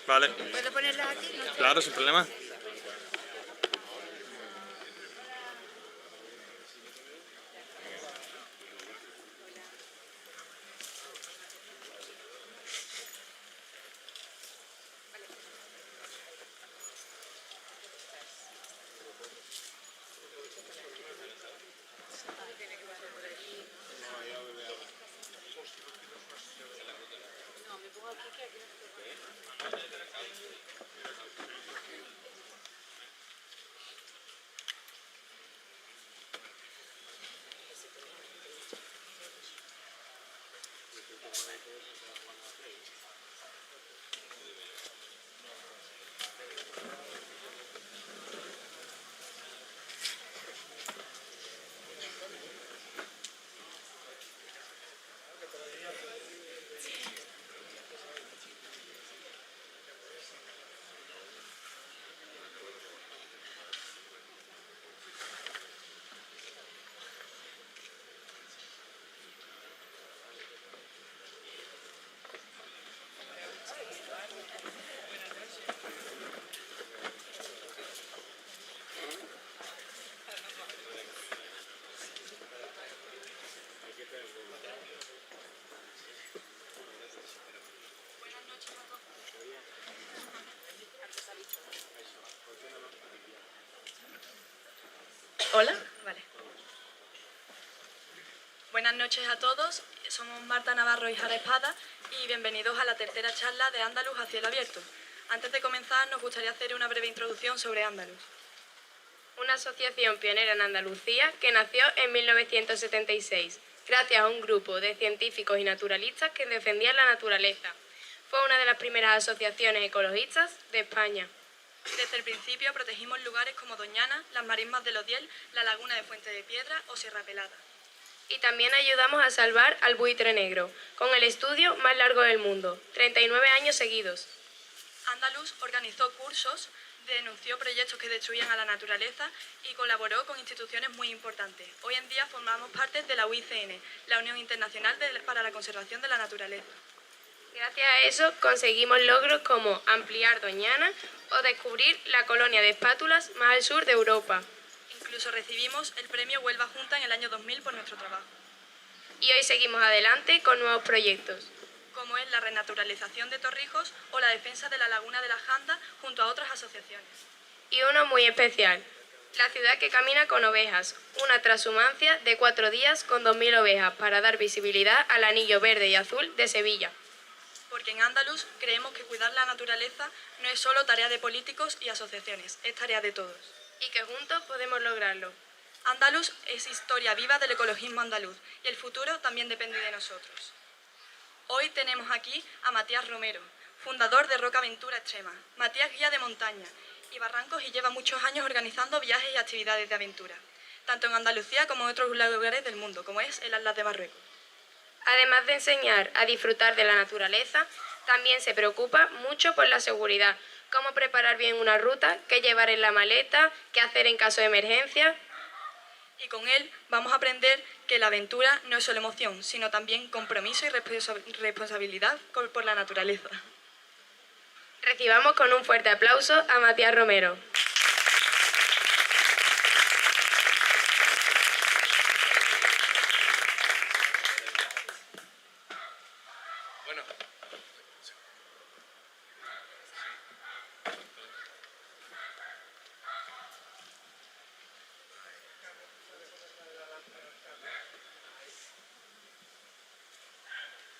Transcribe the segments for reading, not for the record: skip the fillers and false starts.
Vale. ¿Puedo ponerlas aquí? Claro, sin problema. Hola, vale. Buenas noches a todos, somos Marta Navarro y Jara Espada y bienvenidos a la tercera charla de Andaluz a cielo abierto. Antes de comenzar nos gustaría hacer una breve introducción sobre Andaluz. Una asociación pionera en Andalucía que nació en 1976, gracias a un grupo de científicos y naturalistas que defendían la naturaleza. Fue una de las primeras asociaciones ecologistas de España. Desde el principio protegimos lugares como Doñana, las marismas del Odiel, la laguna de Fuente de Piedra o Sierra Pelada. Y también ayudamos a salvar al buitre negro, con el estudio más largo del mundo, 39 años seguidos. Andaluz organizó cursos, denunció proyectos que destruían a la naturaleza y colaboró con instituciones muy importantes. Hoy en día formamos parte de la UICN, la Unión Internacional para la Conservación de la Naturaleza. Gracias a eso conseguimos logros como ampliar Doñana o descubrir la colonia de espátulas más al sur de Europa. Incluso recibimos el premio Huelva Junta en el año 2000 por nuestro trabajo. Y hoy seguimos adelante con nuevos proyectos, como es la renaturalización de Torrijos o la defensa de la laguna de la Janda junto a otras asociaciones. Y uno muy especial, la ciudad que camina con ovejas, una transhumancia de 4 días con 2000 ovejas para dar visibilidad al anillo verde y azul de Sevilla. Porque en Andaluz creemos que cuidar la naturaleza no es solo tarea de políticos y asociaciones, es tarea de todos. Y que juntos podemos lograrlo. Andaluz es historia viva del ecologismo andaluz y el futuro también depende de nosotros. Hoy tenemos aquí a Matías Romero, fundador de Roca Aventura Extrema. Matías guía de montaña y barrancos y lleva muchos años organizando viajes y actividades de aventura, tanto en Andalucía como en otros lugares del mundo, como es el Atlas de Marruecos. Además de enseñar a disfrutar de la naturaleza, también se preocupa mucho por la seguridad, cómo preparar bien una ruta, qué llevar en la maleta, qué hacer en caso de emergencia. Y con él vamos a aprender que la aventura no es solo emoción, sino también compromiso y responsabilidad por la naturaleza. Recibamos con un fuerte aplauso a Matías Romero.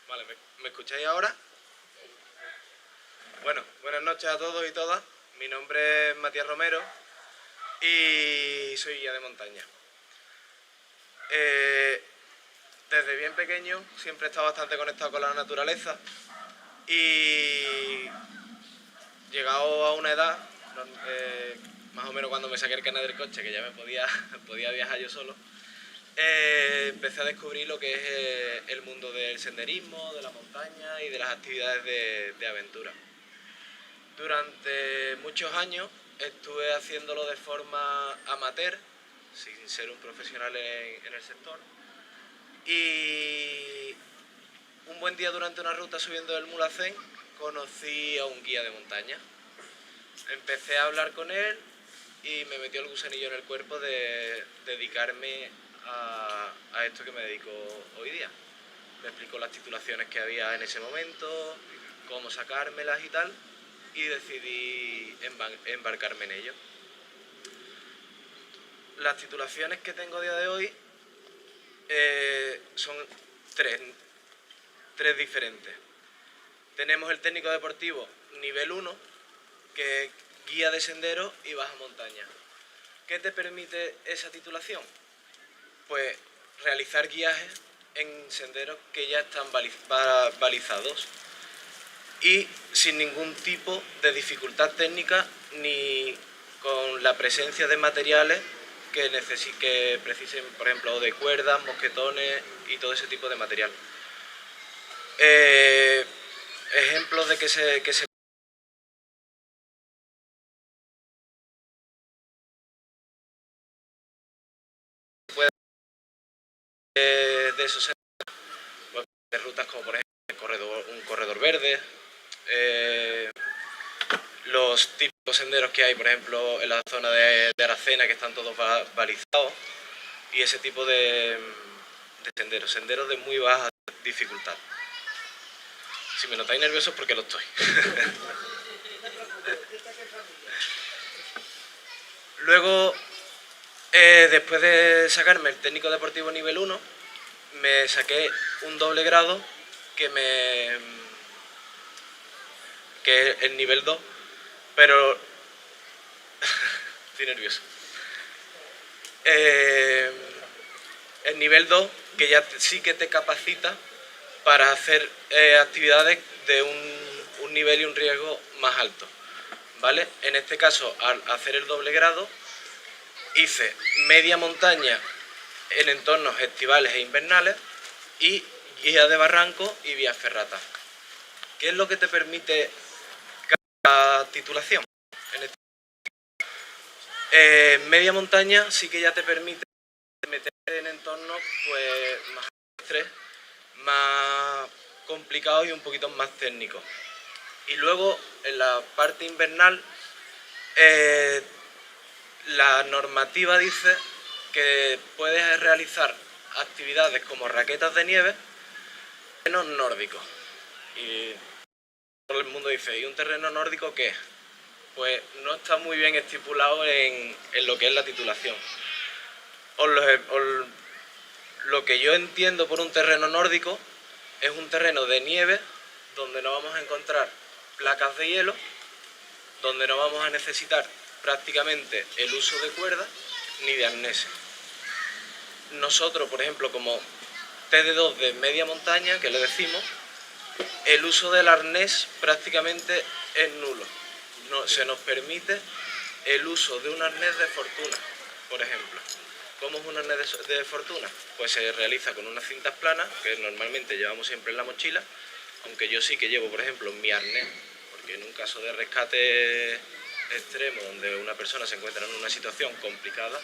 Vale, ¿me escucháis ahora? Bueno, buenas noches a todos y todas. Mi nombre es Matías Romero y soy guía de montaña. Desde bien pequeño siempre he estado bastante conectado con la naturaleza y llegado a una edad, más o menos cuando me saqué el carnet del coche, que ya me podía viajar yo solo, empecé a descubrir lo que es el mundo del senderismo, de la montaña y de las actividades de aventura. Durante muchos años estuve haciéndolo de forma amateur, sin ser un profesional en el sector. Y un buen día durante una ruta subiendo el Mulhacén conocí a un guía de montaña. Empecé a hablar con él y me metió el gusanillo en el cuerpo de dedicarme a esto que me dedico hoy día. Me explicó las titulaciones que había en ese momento, cómo sacármelas y tal, y decidí embarcarme en ello. Las titulaciones que tengo a día de hoy son tres diferentes. Tenemos el técnico deportivo nivel 1, que es guía de sendero y baja montaña. ¿Qué te permite esa titulación? Pues realizar guiajes en senderos que ya están balizados y sin ningún tipo de dificultad técnica ni con la presencia de materiales que precisen, por ejemplo, de cuerdas, mosquetones y todo ese tipo de material. Ejemplos de que se puede de esos senderos, de rutas como por ejemplo un corredor verde, los típicos senderos que hay, por ejemplo, en la zona de Aracena, que están todos balizados, y ese tipo de senderos de muy baja dificultad. Si me notáis nervioso es porque lo estoy. Luego, después de sacarme el técnico deportivo nivel 1, me saqué un doble grado que es el nivel 2, pero estoy nervioso. El nivel 2, que ya sí que te capacita para hacer actividades de un nivel y un riesgo más alto, ¿vale? En este caso, al hacer el doble grado, hice media montaña en entornos estivales e invernales y guía de barranco y vías ferratas. ¿Qué es lo que te permite cada titulación? Media montaña sí que ya te permite meter en entornos pues, más estrés, más complicados y un poquito más técnicos. Y luego en la parte invernal la normativa dice que puedes realizar actividades como raquetas de nieve en terrenos nórdicos. Y todo el mundo dice, ¿y un terreno nórdico qué es? Pues no está muy bien estipulado en lo que es la titulación. Lo que yo entiendo por un terreno nórdico es un terreno de nieve donde no vamos a encontrar placas de hielo, donde no vamos a necesitar prácticamente el uso de cuerdas ni de arneses. Nosotros, por ejemplo, como TD2 de media montaña, que le decimos, el uso del arnés prácticamente es nulo. Se nos permite el uso de un arnés de fortuna, por ejemplo. ¿Cómo es un arnés de fortuna? Pues se realiza con unas cintas planas, que normalmente llevamos siempre en la mochila, aunque yo sí que llevo, por ejemplo, mi arnés, porque en un caso de rescate extremo, donde una persona se encuentra en una situación complicada,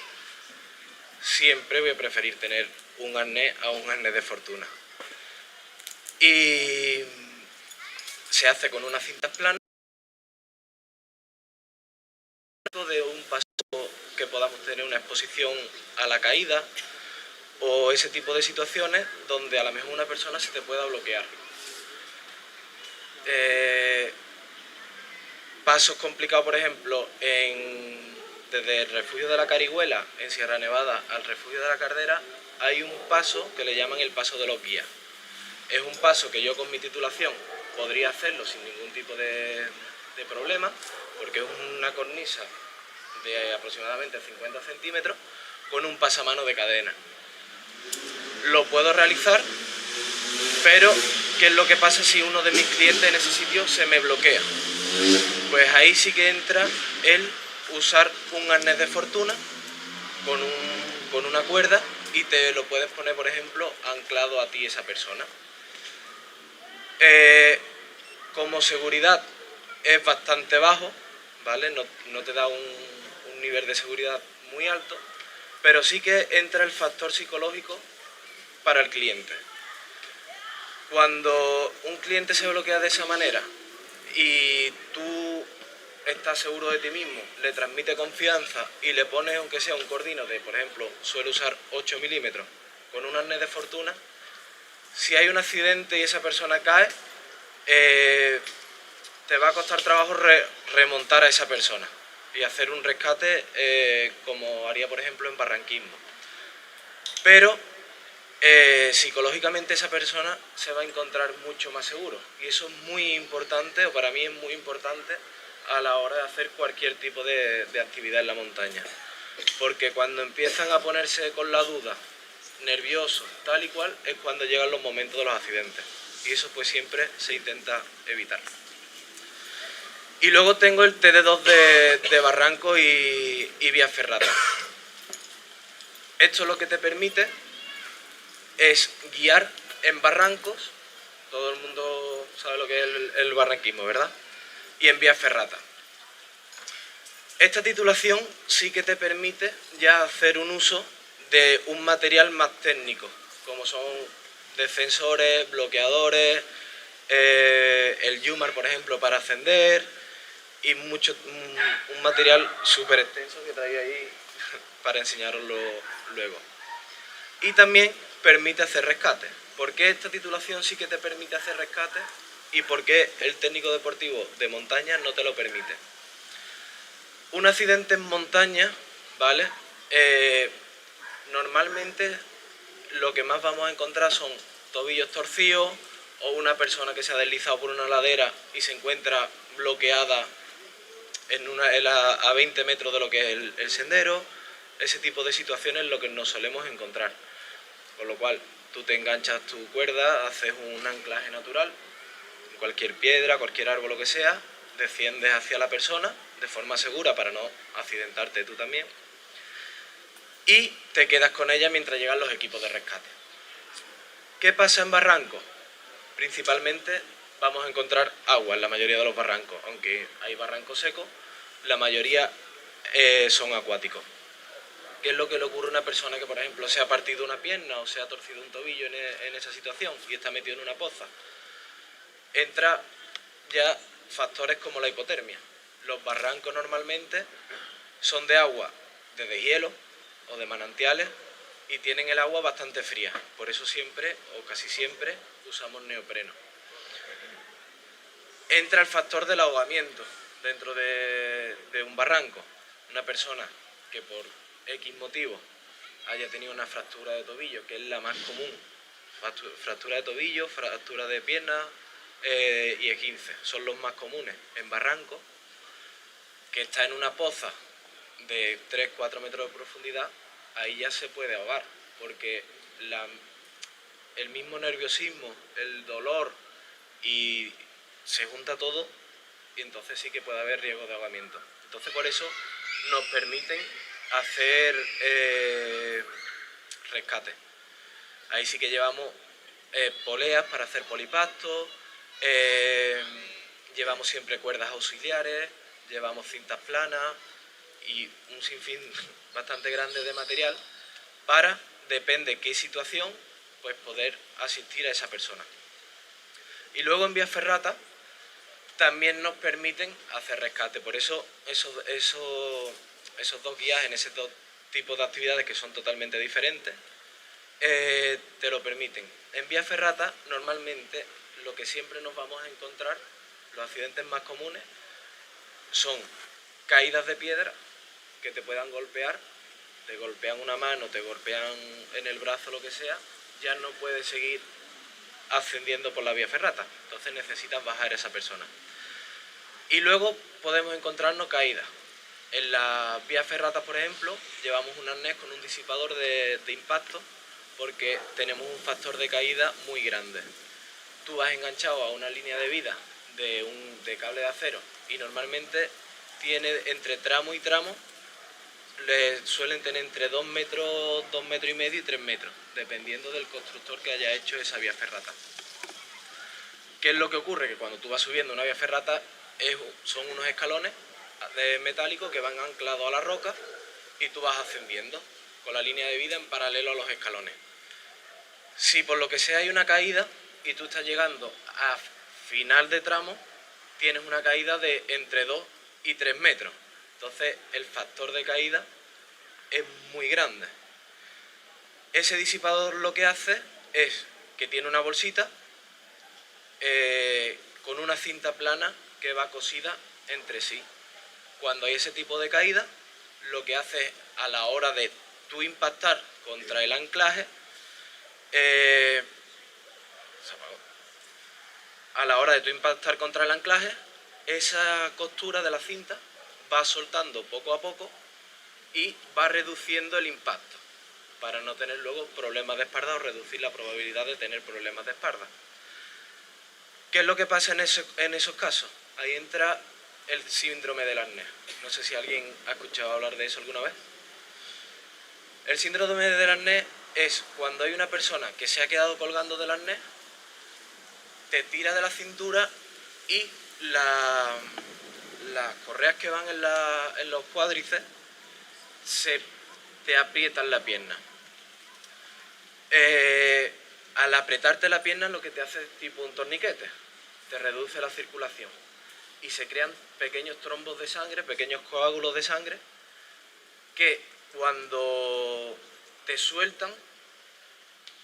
siempre voy a preferir tener un arnés a un arnés de fortuna. Y se hace con unas cintas planas de un paso que podamos tener una exposición a la caída o ese tipo de situaciones donde a lo mejor una persona se te pueda bloquear. Pasos complicados, por ejemplo, desde el refugio de la Carihuela en Sierra Nevada al refugio de la Cardera hay un paso que le llaman el paso de los guías. es un paso que yo con mi titulación podría hacerlo sin ningún tipo de problema, porque es una cornisa de aproximadamente 50 centímetros con un pasamano de cadena. Lo puedo realizar, pero ¿qué es lo que pasa si uno de mis clientes en ese sitio se me bloquea? Pues ahí sí que entra el usar un arnés de fortuna con una cuerda y te lo puedes poner, por ejemplo, anclado a ti esa persona. Como seguridad es bastante bajo, ¿vale? No te da un nivel de seguridad muy alto, pero sí que entra el factor psicológico para el cliente. Cuando un cliente se bloquea de esa manera y tú estás seguro de ti mismo, le transmite confianza y le pones, aunque sea un cordino de, por ejemplo, suelo usar 8 milímetros con un arnés de fortuna, si hay un accidente y esa persona cae, te va a costar trabajo remontar a esa persona y hacer un rescate como haría, por ejemplo, en barranquismo. Pero psicológicamente esa persona se va a encontrar mucho más seguro y eso es muy importante, o para mí es muy importante a la hora de hacer cualquier tipo de actividad en la montaña, porque cuando empiezan a ponerse con la duda, nerviosos, tal y cual, es cuando llegan los momentos de los accidentes y eso pues siempre se intenta evitar. Y luego tengo el TD2 de barranco y vía ferrata. Esto lo que te permite es guiar en barrancos, todo el mundo sabe lo que es el barranquismo, ¿verdad? Y en vía ferrata. Esta titulación sí que te permite ya hacer un uso de un material más técnico, como son defensores, bloqueadores, el Yumar, por ejemplo, para ascender y un material súper extenso que traigo ahí para enseñaroslo luego. Y también permite hacer rescate. ¿Por qué esta titulación sí que te permite hacer rescate y por qué el técnico deportivo de montaña no te lo permite? Un accidente en montaña, ¿vale? Normalmente lo que más vamos a encontrar son tobillos torcidos o una persona que se ha deslizado por una ladera y se encuentra bloqueada a 20 metros de lo que es el sendero. Ese tipo de situaciones es lo que nos solemos encontrar. Con lo cual, tú te enganchas tu cuerda, haces un anclaje natural, cualquier piedra, cualquier árbol, lo que sea, desciendes hacia la persona de forma segura para no accidentarte tú también y te quedas con ella mientras llegan los equipos de rescate. ¿Qué pasa en barrancos? Principalmente vamos a encontrar agua en la mayoría de los barrancos, aunque hay barrancos secos, la mayoría son acuáticos. ¿Qué es lo que le ocurre a una persona que, por ejemplo, se ha partido una pierna o se ha torcido un tobillo en esa situación y está metido en una poza? Entra ya factores como la hipotermia. Los barrancos normalmente son de agua de deshielo o de manantiales y tienen el agua bastante fría. Por eso siempre, o casi siempre, usamos neopreno. Entra el factor del ahogamiento dentro de un barranco. Una persona que por X motivo haya tenido una fractura de tobillo, que es la más común, fractura de tobillo, fractura de pierna y esguince, son los más comunes en barranco, que está en una poza de 3-4 metros de profundidad, ahí ya se puede ahogar, porque el mismo nerviosismo, el dolor y se junta todo y entonces sí que puede haber riesgo de ahogamiento. Entonces por eso nos permiten hacer rescate. Ahí sí que llevamos poleas para hacer polipactos, llevamos siempre cuerdas auxiliares, llevamos cintas planas y un sinfín bastante grande de material para, depende qué situación, pues poder asistir a esa persona. Y luego en vía ferrata también nos permiten hacer rescate, por eso esos dos guías en ese dos tipos de actividades que son totalmente diferentes te lo permiten. En vía ferrata normalmente lo que siempre nos vamos a encontrar, los accidentes más comunes, son caídas de piedra que te puedan golpear, te golpean una mano, te golpean en el brazo, lo que sea, ya no puedes seguir ascendiendo por la vía ferrata. Entonces necesitas bajar esa persona. Y luego podemos encontrarnos caídas. En las vías ferratas, por ejemplo, llevamos un arnés con un disipador de impacto porque tenemos un factor de caída muy grande. Tú vas enganchado a una línea de vida de cable de acero y normalmente tiene entre tramo y tramo, suelen tener entre 2 metros, 2 metros y medio y 3 metros, dependiendo del constructor que haya hecho esa vía ferrata. ¿Qué es lo que ocurre? Que cuando tú vas subiendo una vía ferrata son unos escalones de metálico que van anclados a la roca y tú vas ascendiendo con la línea de vida en paralelo a los escalones. Si por lo que sea hay una caída y tú estás llegando a final de tramo, tienes una caída de entre 2 y 3 metros. Entonces el factor de caída es muy grande. Ese disipador lo que hace es que tiene una bolsita con una cinta plana que va cosida entre sí. Cuando hay ese tipo de caída, lo que hace es, a la hora de tú impactar contra el anclaje, esa costura de la cinta va soltando poco a poco y va reduciendo el impacto para no tener luego problemas de espalda o reducir la probabilidad de tener problemas de espalda. ¿Qué es lo que pasa en esos casos? Ahí entra el síndrome del arnés. No sé si alguien ha escuchado hablar de eso alguna vez. El síndrome del arnés es cuando hay una persona que se ha quedado colgando del arnés, te tira de la cintura y las correas que van en los cuádriceps te aprietan la pierna. Al apretarte la pierna lo que te hace es tipo un torniquete, te reduce la circulación y se crean pequeños trombos de sangre, pequeños coágulos de sangre que cuando te sueltan,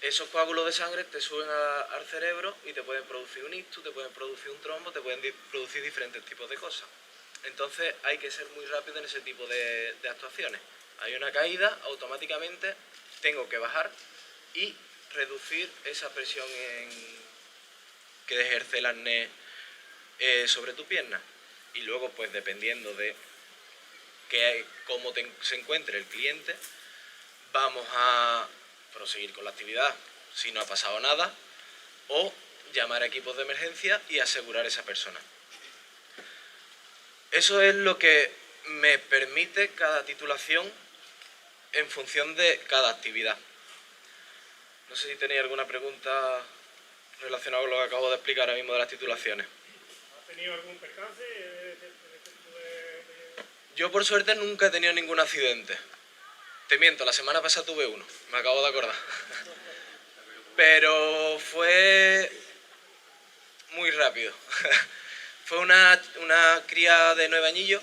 esos coágulos de sangre te suben al cerebro y te pueden producir un ictus, te pueden producir un trombo, te pueden producir diferentes tipos de cosas. Entonces hay que ser muy rápido en ese tipo de actuaciones. Hay una caída, automáticamente tengo que bajar y reducir esa presión que ejerce el arnés sobre tu pierna. Y luego, pues dependiendo de cómo se encuentre el cliente, vamos a proseguir con la actividad si no ha pasado nada o llamar a equipos de emergencia y asegurar a esa persona. Eso es lo que me permite cada titulación en función de cada actividad. No sé si tenéis alguna pregunta relacionada con lo que acabo de explicar ahora mismo de las titulaciones. ¿Has tenido algún percance de este tipo de...? Yo por suerte nunca he tenido ningún accidente. Te miento, la semana pasada tuve uno, me acabo de acordar. Pero fue muy rápido. Fue una cría de 9 añillos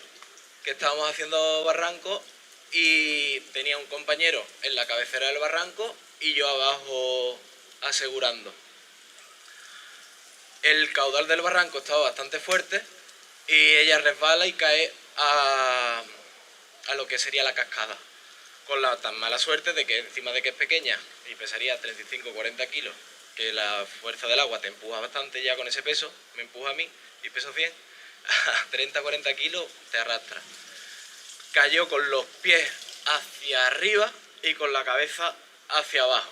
que estábamos haciendo barranco y tenía un compañero en la cabecera del barranco y yo abajo asegurando. El caudal del barranco estaba bastante fuerte y ella resbala y cae a lo que sería la cascada. Con la tan mala suerte de que encima de que es pequeña y pesaría 35-40 kilos, que la fuerza del agua te empuja bastante ya con ese peso, me empuja a mí y peso 100, a 30-40 kilos te arrastra. Cayó con los pies hacia arriba y con la cabeza hacia abajo.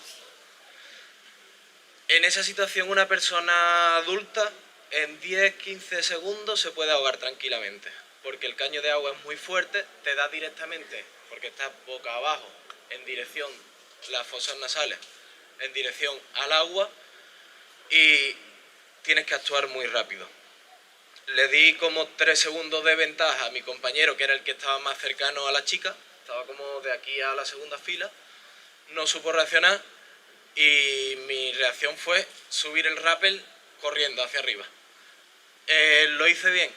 En esa situación una persona adulta en 10-15 segundos se puede ahogar tranquilamente, porque el caño de agua es muy fuerte, te da directamente, porque estás boca abajo, en dirección, las fosas nasales, en dirección al agua y tienes que actuar muy rápido. Le di como 3 segundos de ventaja a mi compañero, que era el que estaba más cercano a la chica, estaba como de aquí a la segunda fila, no supo reaccionar y mi reacción fue subir el rappel corriendo hacia arriba. ¿Lo hice bien?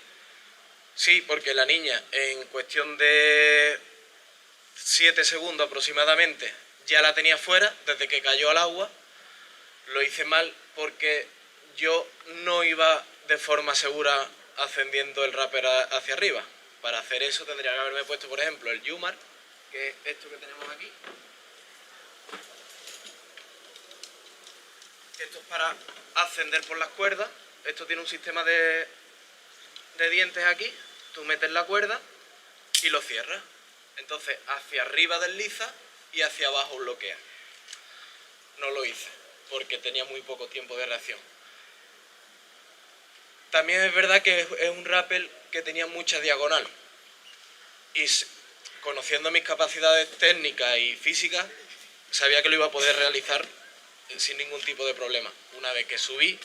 Sí, porque la niña en cuestión de 7 segundos aproximadamente ya la tenía fuera desde que cayó al agua. Lo hice mal porque yo no iba de forma segura ascendiendo el rappel hacia arriba. Para hacer eso tendría que haberme puesto, por ejemplo, el Yumar, que es esto que tenemos aquí. Esto es para ascender por las cuerdas. Esto tiene un sistema de dientes aquí. Tú metes la cuerda y lo cierras. Entonces hacia arriba desliza y hacia abajo bloquea. No lo hice porque tenía muy poco tiempo de reacción. También es verdad que es un rappel que tenía mucha diagonal. Y conociendo mis capacidades técnicas y físicas, sabía que lo iba a poder realizar sin ningún tipo de problema. Una vez que subí,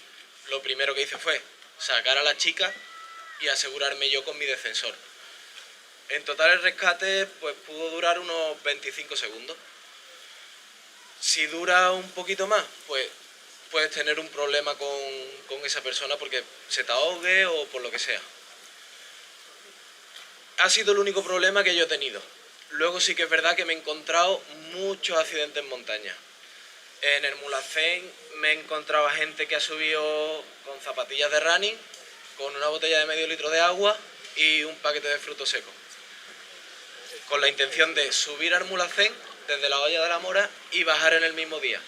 lo primero que hice fue sacar a la chica y asegurarme yo con mi descensor. En total el rescate pues pudo durar unos 25 segundos. Si dura un poquito más, pues puedes tener un problema con esa persona porque se te ahogue o por lo que sea. Ha sido el único problema que yo he tenido. Luego sí que es verdad que me he encontrado muchos accidentes en montaña. En el Mulhacén me he encontrado a gente que ha subido con zapatillas de running, con una botella de medio litro de agua y un paquete de frutos secos, con la intención de subir al Mulhacén desde la Hoya de la Mora y bajar en el mismo día.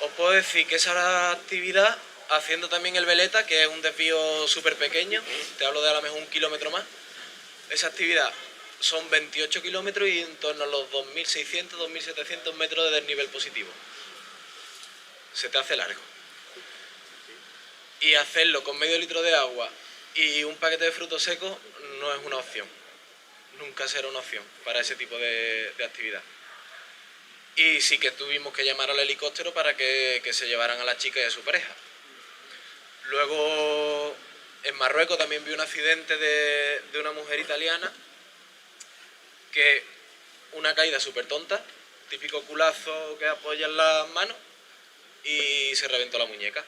Os puedo decir que esa actividad, haciendo también el Veleta, que es un desvío súper pequeño, te hablo de a lo mejor 1 kilómetro más, esa actividad son 28 kilómetros y en torno a los 2.600, 2.700 metros de desnivel positivo. Se te hace largo. Y hacerlo con medio litro de agua y un paquete de frutos secos no es una opción. Nunca será una opción para ese tipo de actividad. Y sí que tuvimos que llamar al helicóptero para que se llevaran a la chica y a su pareja. Luego en Marruecos también vi un accidente de una mujer italiana, que una caída súper tonta, típico culazo que apoyan las manos y se reventó la muñeca.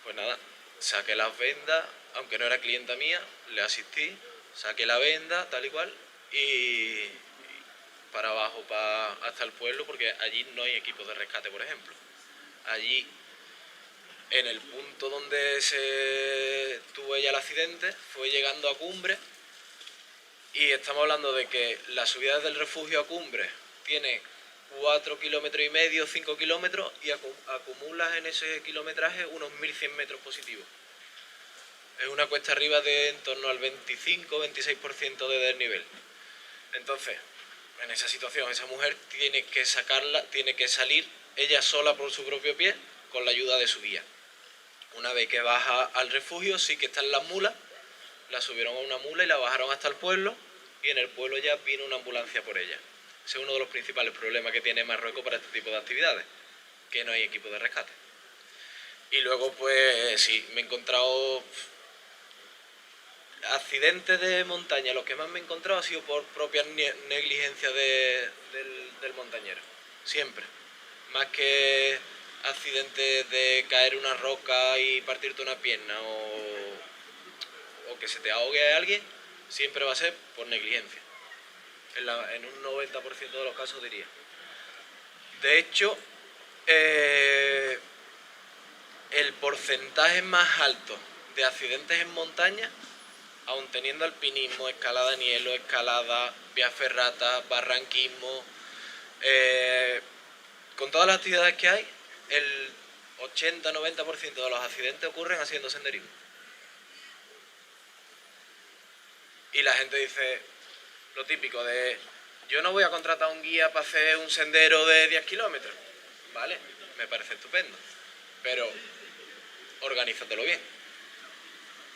Pues nada, saqué las vendas, aunque no era clienta mía, le asistí, saqué la venda, tal y cual, y para abajo, hasta el pueblo, porque allí no hay equipos de rescate, por ejemplo. Allí, en el punto donde tuvo ella el accidente, fue llegando a Cumbre, y estamos hablando de que la subida del refugio a Cumbre tiene 4,5 kilómetros, 5 kilómetros, y acumulas en ese kilometraje unos 1.100 metros positivos. Es una cuesta arriba de en torno al 25-26% de desnivel. Entonces, en esa situación, esa mujer tiene que salir ella sola por su propio pie con la ayuda de su guía. Una vez que baja al refugio, sí que están las mulas, la subieron a una mula y la bajaron hasta el pueblo, y en el pueblo ya vino una ambulancia por ella. Ese es uno de los principales problemas que tiene Marruecos para este tipo de actividades, que no hay equipo de rescate. Y luego, pues sí, me he encontrado accidentes de montaña. Los que más me he encontrado ha sido por propia negligencia del montañero, siempre. Más que accidentes de caer una roca y partirte una pierna o que se te ahogue a alguien, siempre va a ser por negligencia. En un 90% de los casos, diría. De hecho, el porcentaje más alto de accidentes en montaña, aun teniendo alpinismo, escalada en hielo, escalada, vía ferrata, barranquismo, con todas las actividades que hay, el 80-90% de los accidentes ocurren haciendo senderismo. Y la gente dice lo típico de: yo no voy a contratar a un guía para hacer un sendero de 10 kilómetros. Vale, me parece estupendo, pero organízatelo bien,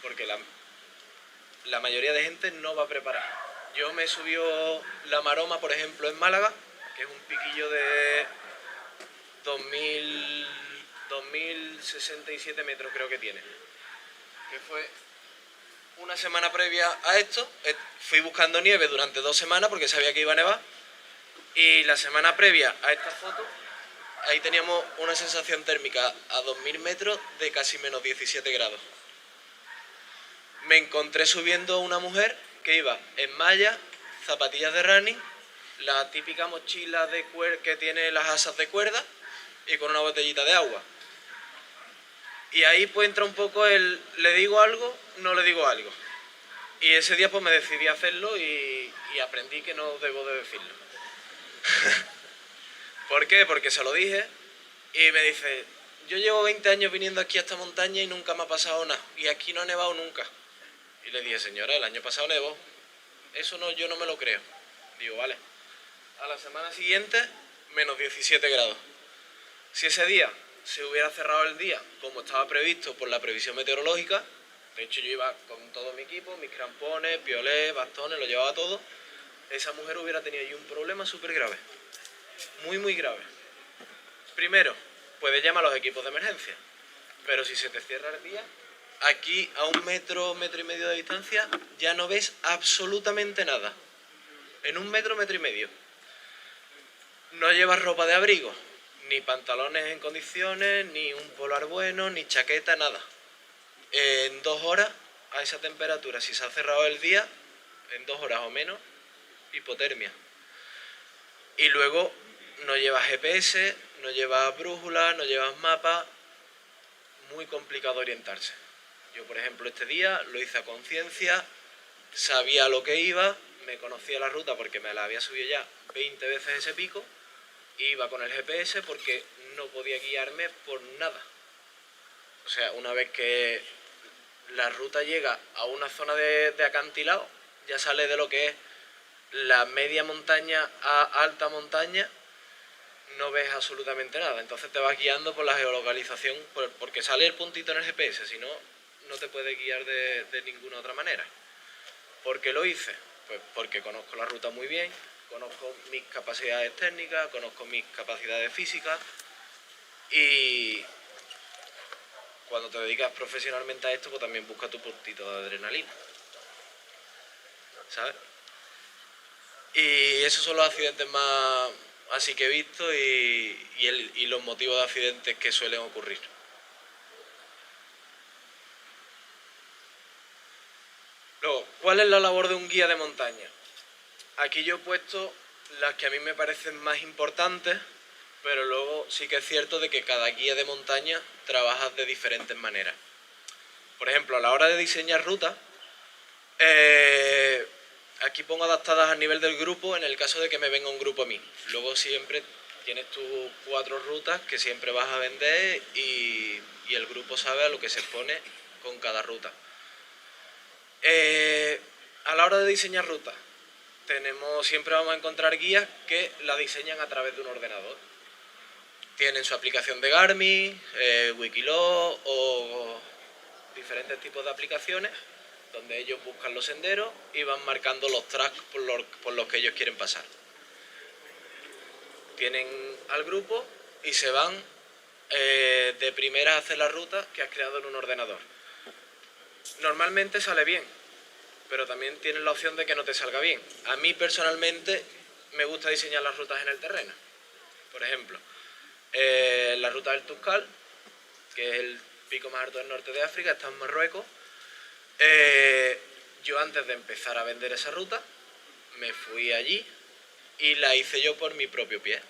porque la mayoría de gente no va preparada. Yo me subió la Maroma, por ejemplo, en Málaga, que es un piquillo de 2.067 metros, creo que tiene, que fue una semana previa a esto. Fui buscando nieve durante 2 semanas porque sabía que iba a nevar, y la semana previa a esta foto, ahí teníamos una sensación térmica a 2.000 metros de casi menos 17 grados. Me encontré subiendo una mujer que iba en malla, zapatillas de running, la típica mochila que tiene las asas de cuerda y con una botellita de agua. Y ahí pues entra un poco el: ¿le digo algo? ¿No le digo algo? Y ese día pues me decidí a hacerlo y aprendí que no debo de decirlo. ¿Por qué? Porque se lo dije y me dice: yo llevo 20 años viniendo aquí a esta montaña y nunca me ha pasado nada, y aquí no ha nevado nunca. Y le dije, señora, el año pasado nevó. Eso no, yo no me lo creo. Digo, vale. A la semana siguiente, menos 17 grados. Si ese día se hubiera cerrado el día como estaba previsto por la previsión meteorológica, de hecho yo iba con todo mi equipo, mis crampones, piolés, bastones, lo llevaba todo, esa mujer hubiera tenido ahí un problema súper grave. Muy, muy grave. Primero, puedes llamar a los equipos de emergencia, pero si se te cierra el día, aquí a 1 metro, 1,5 metros de distancia, ya no ves absolutamente nada. En 1 metro, 1,5 metros. No llevas ropa de abrigo, ni pantalones en condiciones, ni un polar bueno, ni chaqueta, nada. En 2 horas, a esa temperatura, si se ha cerrado el día, en 2 horas o menos, hipotermia. Y luego no llevas GPS, no llevas brújula, no llevas mapa, muy complicado orientarse. Yo, por ejemplo, este día lo hice a conciencia, sabía lo que iba, me conocía la ruta porque me la había subido ya 20 veces ese pico, iba con el GPS porque no podía guiarme por nada. O sea, una vez que la ruta llega a una zona de acantilado, ya sale de lo que es la media montaña a alta montaña, no ves absolutamente nada. Entonces te vas guiando por la geolocalización, porque sale el puntito en el GPS, si no, no te puedes guiar de ninguna otra manera. ¿Por qué lo hice? Pues porque conozco la ruta muy bien, conozco mis capacidades técnicas, conozco mis capacidades físicas y cuando te dedicas profesionalmente a esto, pues también busca tu puntito de adrenalina, ¿sabes? Y esos son los accidentes más así que he visto y los motivos de accidentes que suelen ocurrir. Luego, ¿cuál es la labor de un guía de montaña? Aquí yo he puesto las que a mí me parecen más importantes, pero luego sí que es cierto de que cada guía de montaña trabaja de diferentes maneras. Por ejemplo, a la hora de diseñar rutas, aquí pongo adaptadas al nivel del grupo en el caso de que me venga un grupo a mí. Luego siempre tienes tus 4 rutas que siempre vas a vender y el grupo sabe a lo que se pone con cada ruta. A la hora de diseñar rutas, siempre vamos a encontrar guías que la diseñan a través de un ordenador. Tienen su aplicación de Garmin, Wikiloc o diferentes tipos de aplicaciones donde ellos buscan los senderos y van marcando los tracks por los que ellos quieren pasar. Tienen al grupo y se van de primeras a hacer la ruta que has creado en un ordenador. Normalmente sale bien, pero también tienes la opción de que no te salga bien. A mí personalmente me gusta diseñar las rutas en el terreno. Por ejemplo, la ruta del Toubkal, que es el pico más alto del norte de África, está en Marruecos. Yo antes de empezar a vender esa ruta, me fui allí y la hice yo por mi propio pie.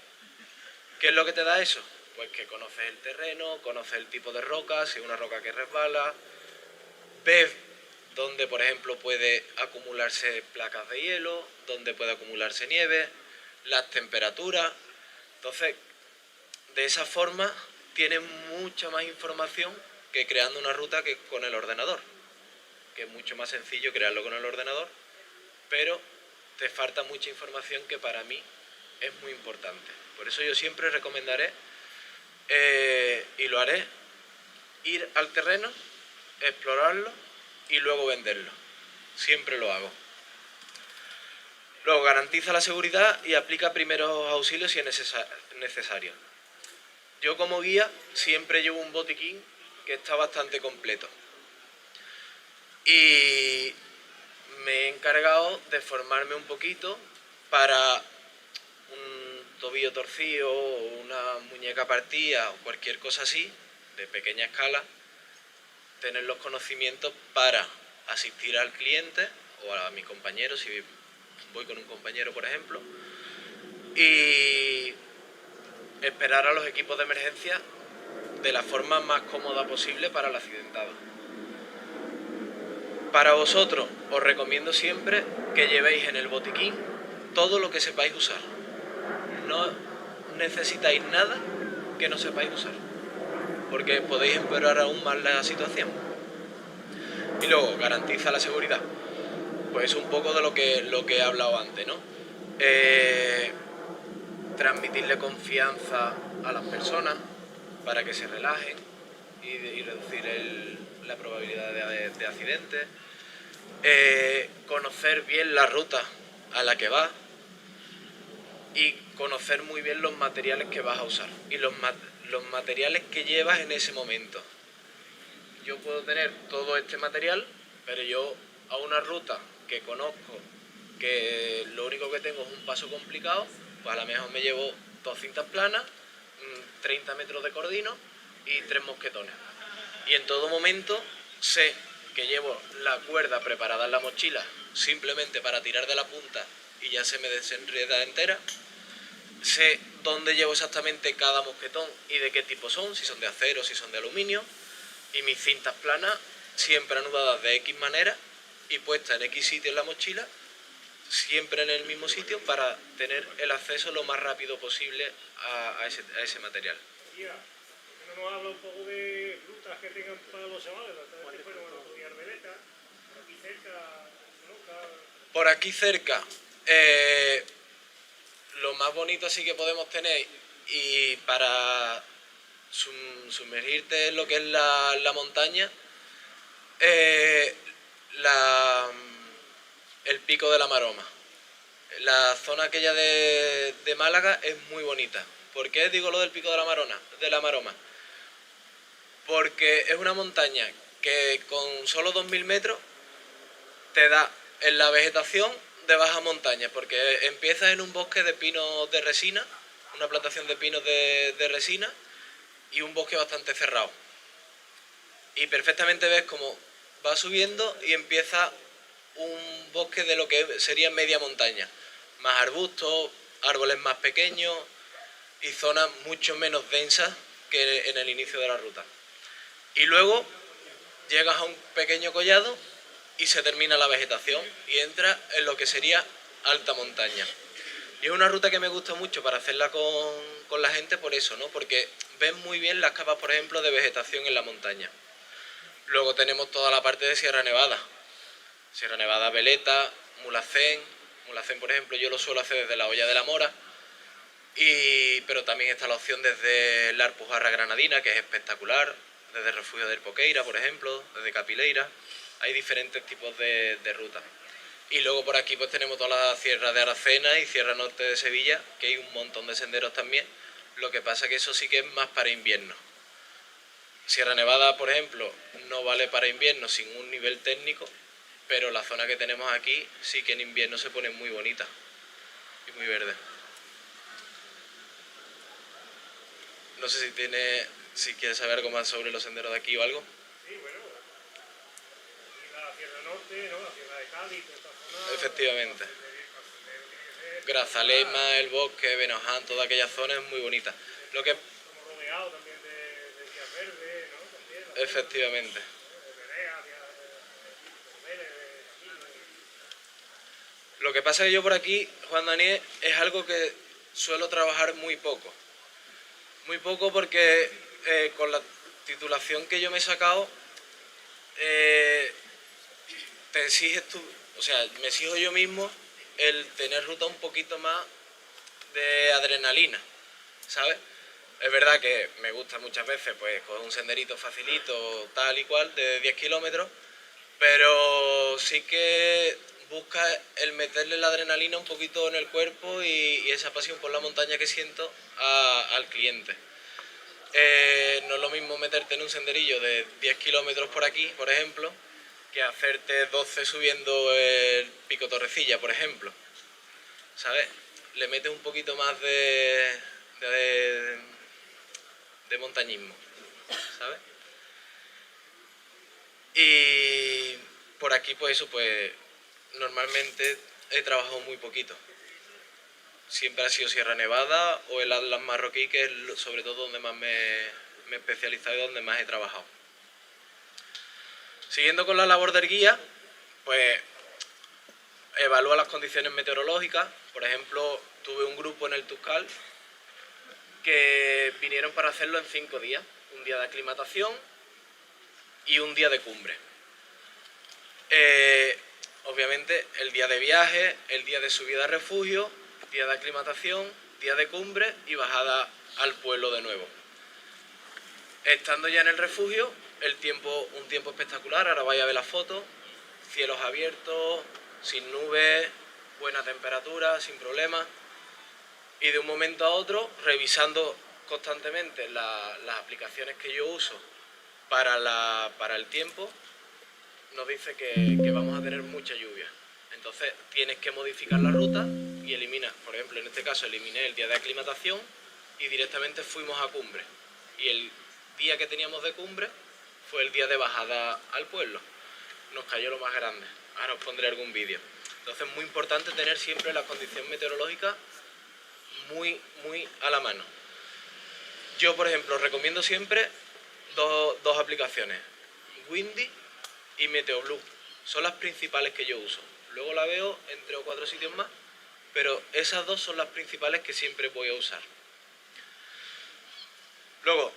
¿Qué es lo que te da eso? Pues que conoces el terreno, conoces el tipo de roca, si es una roca que resbala, ves dónde, por ejemplo, puede acumularse placas de hielo, dónde puede acumularse nieve, las temperaturas. Entonces, de esa forma tienes mucha más información que creando una ruta que con el ordenador, que es mucho más sencillo crearlo con el ordenador, pero te falta mucha información que para mí es muy importante. Por eso yo siempre recomendaré, y lo haré, ir al terreno, explorarlo y luego venderlo. Siempre lo hago. Luego, garantiza la seguridad y aplica primeros auxilios si es necesario. Yo como guía siempre llevo un botiquín que está bastante completo. Y me he encargado de formarme un poquito para un tobillo torcido o una muñeca partida o cualquier cosa así, de pequeña escala, tener los conocimientos para asistir al cliente o a mi compañero, si voy con un compañero, por ejemplo, y esperar a los equipos de emergencia de la forma más cómoda posible para el accidentado. Para vosotros, os recomiendo siempre que llevéis en el botiquín todo lo que sepáis usar. No necesitáis nada que no sepáis usar. porque podéis empeorar aún más la situación. Y luego, garantiza la seguridad. Pues es un poco de lo que he hablado antes, ¿no? Transmitirle confianza a las personas para que se relajen y reducir la probabilidad de accidentes. Conocer bien la ruta a la que vas y conocer muy bien los materiales que vas a usar y los materiales que llevas en ese momento. Yo puedo tener todo este material, pero yo a una ruta que conozco, que lo único que tengo es un paso complicado, pues a lo mejor me llevo 2 cintas planas, 30 metros de cordino y 3 mosquetones. Y en todo momento sé que llevo la cuerda preparada en la mochila simplemente para tirar de la punta y ya se me desenreda entera. Sé dónde llevo exactamente cada mosquetón y de qué tipo son, si son de acero, si son de aluminio. Y mis cintas planas siempre anudadas de X manera y puestas en X sitio en la mochila, siempre en el mismo sitio para tener el acceso lo más rápido posible a ese material. Mira, ¿por qué no nos habla un poco de rutas que tengan para los chavales? Bueno, estudiar veleta, por aquí cerca, ¿no? Por aquí cerca, lo más bonito así que podemos tener y para sumergirte en lo que es la montaña, el Pico de la Maroma. La zona aquella de Málaga es muy bonita. ¿Por qué digo lo del Pico de la Maroma? Porque es una montaña que con solo 2000 metros te da en la vegetación de baja montaña, porque empiezas en un bosque de pinos de resina, una plantación de pinos de resina y un bosque bastante cerrado. Y perfectamente ves cómo va subiendo y empieza un bosque de lo que sería media montaña, más arbustos, árboles más pequeños y zonas mucho menos densas que en el inicio de la ruta. Y luego llegas a un pequeño collado y se termina la vegetación y entras en lo que sería alta montaña. Y es una ruta que me gusta mucho para hacerla con la gente por eso, ¿no? Porque ves muy bien las capas, por ejemplo, de vegetación en la montaña. Luego tenemos toda la parte de Sierra Nevada. Sierra Nevada, Veleta, Mulhacén. Mulhacén, por ejemplo, yo lo suelo hacer desde la Hoya de la Mora. Pero también está la opción desde la Alpujarra Granadina, que es espectacular. Desde el Refugio del Poqueira, por ejemplo, desde Capileira. Hay diferentes tipos de rutas. Y luego por aquí pues tenemos toda la Sierra de Aracena y Sierra Norte de Sevilla, que hay un montón de senderos también. Lo que pasa que eso sí que es más para invierno. Sierra Nevada, por ejemplo, no vale para invierno sin un nivel técnico, pero la zona que tenemos aquí sí que en invierno se pone muy bonita y muy verde. No sé si quieres saber algo más sobre los senderos de aquí o algo. Sí, bueno, y la Sierra Norte, ¿no? La Sierra de Cádiz, toda esta zona. Efectivamente. Grazalema, el bosque, Benoján, toda aquella zona es muy bonita. Lo que... Estamos rodeados también de Días Verdes, ¿no? También, Efectivamente. Lo que pasa es que yo por aquí, Juan Daniel, es algo que suelo trabajar muy poco. Muy poco porque con la titulación que yo me he sacado, te exiges tú, o sea, me exijo yo mismo el tener ruta un poquito más de adrenalina, ¿sabes? Es verdad que me gusta muchas veces pues coger un senderito facilito, tal y cual, de 10 kilómetros, pero sí que busca el meterle la adrenalina un poquito en el cuerpo y esa pasión por la montaña que siento al cliente. No es lo mismo meterte en un senderillo de 10 kilómetros por aquí, por ejemplo, que hacerte 12 subiendo el Pico Torrecilla, por ejemplo, ¿sabes? Le metes un poquito más de montañismo, ¿sabes? Y por aquí pues eso, pues normalmente he trabajado muy poquito. Siempre ha sido Sierra Nevada o el Atlas marroquí, que es sobre todo donde más me he especializado y donde más he trabajado. Siguiendo con la labor del guía, pues evalúa las condiciones meteorológicas. Por ejemplo, tuve un grupo en el Tuscal que vinieron para hacerlo en 5 días, un día de aclimatación y un día de cumbre. Obviamente el día de viaje, el día de subida a refugio, día de aclimatación, día de cumbre y bajada al pueblo de nuevo. Estando ya en el refugio, un tiempo espectacular, ahora vais a ver las fotos, cielos abiertos, sin nubes, buena temperatura, sin problemas. Y de un momento a otro, revisando constantemente las aplicaciones que yo uso para el tiempo, nos dice que vamos a tener mucha lluvia. Entonces tienes que modificar la ruta y eliminas, por ejemplo, en este caso eliminé el día de aclimatación y directamente fuimos a cumbre. Y el día que teníamos de cumbre fue el día de bajada al pueblo. Nos cayó lo más grande. Ahora os pondré algún vídeo. Entonces es muy importante tener siempre la condición meteorológica muy a la mano. Yo, por ejemplo, recomiendo siempre dos aplicaciones, Windy y Meteoblue. Son las principales que yo uso. Luego la veo en 3 o 4 sitios más, pero esas dos son las principales que siempre voy a usar. Luego,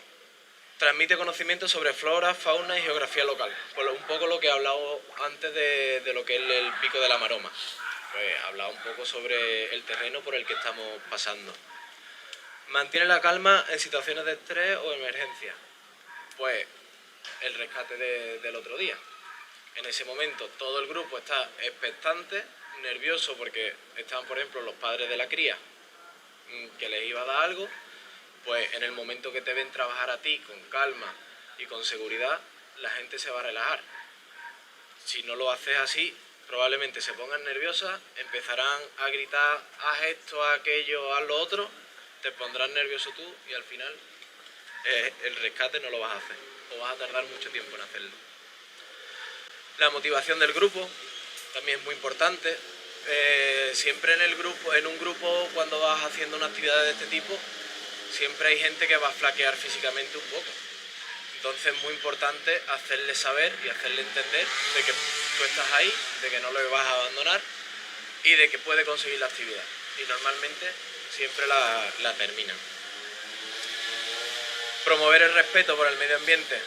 transmite conocimiento sobre flora, fauna y geografía local. Pues un poco lo que he hablado antes de lo que es el Pico de la Maroma. Pues he hablado un poco sobre el terreno por el que estamos pasando. Mantiene la calma en situaciones de estrés o emergencia. Pues el rescate del otro día. En ese momento todo el grupo está expectante, nervioso porque estaban, por ejemplo, los padres de la cría, que les iba a dar algo. Pues en el momento que te ven trabajar a ti con calma y con seguridad, la gente se va a relajar. Si no lo haces así, probablemente se pongan nerviosas, empezarán a gritar, haz esto, haz aquello, haz lo otro, te pondrás nervioso tú y al final el rescate no lo vas a hacer o vas a tardar mucho tiempo en hacerlo. La motivación del grupo también es muy importante. Siempre en un grupo, cuando vas haciendo una actividad de este tipo, siempre hay gente que va a flaquear físicamente un poco. Entonces es muy importante hacerle saber y hacerle entender de que tú estás ahí, de que no lo vas a abandonar y de que puede conseguir la actividad. Y normalmente siempre la terminan. Promover el respeto por el medio ambiente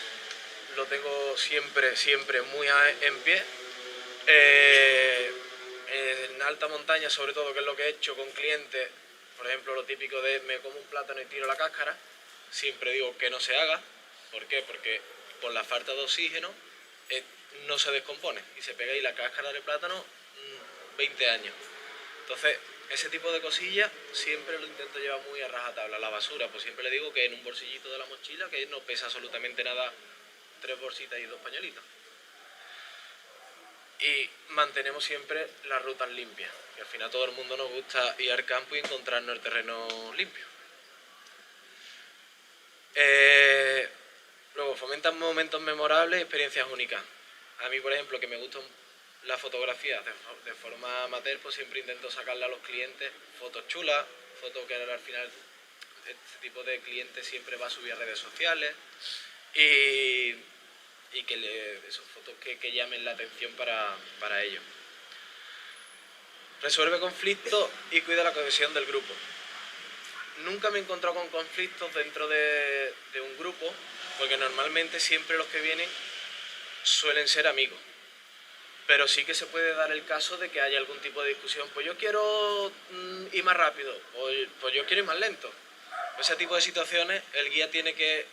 lo tengo siempre muy en pie. En alta montaña, sobre todo, que es lo que he hecho con clientes, por ejemplo, lo típico de me como un plátano y tiro la cáscara, siempre digo que no se haga. ¿Por qué? Porque por la falta de oxígeno no se descompone y se pega ahí la cáscara del plátano 20 años. Entonces, ese tipo de cosillas siempre lo intento llevar muy a rajatabla. La basura, pues siempre le digo que en un bolsillito de la mochila, que no pesa absolutamente nada, 3 bolsitas y 2 pañuelitos. Y mantenemos siempre las rutas limpias, que al final todo el mundo nos gusta ir al campo y encontrarnos el terreno limpio. Luego, fomentan momentos memorables y experiencias únicas. A mí, por ejemplo, que me gustan las fotografías de forma amateur, pues siempre intento sacarle a los clientes fotos chulas, fotos que al final este tipo de clientes siempre va a subir a redes sociales y que esas fotos que llamen la atención para ellos. Resuelve conflictos y cuida la cohesión del grupo. Nunca me he encontrado con conflictos dentro de un grupo, porque normalmente siempre los que vienen suelen ser amigos. Pero sí que se puede dar el caso de que haya algún tipo de discusión. Pues yo quiero ir más rápido, pues yo quiero ir más lento. Ese tipo de situaciones el guía tiene que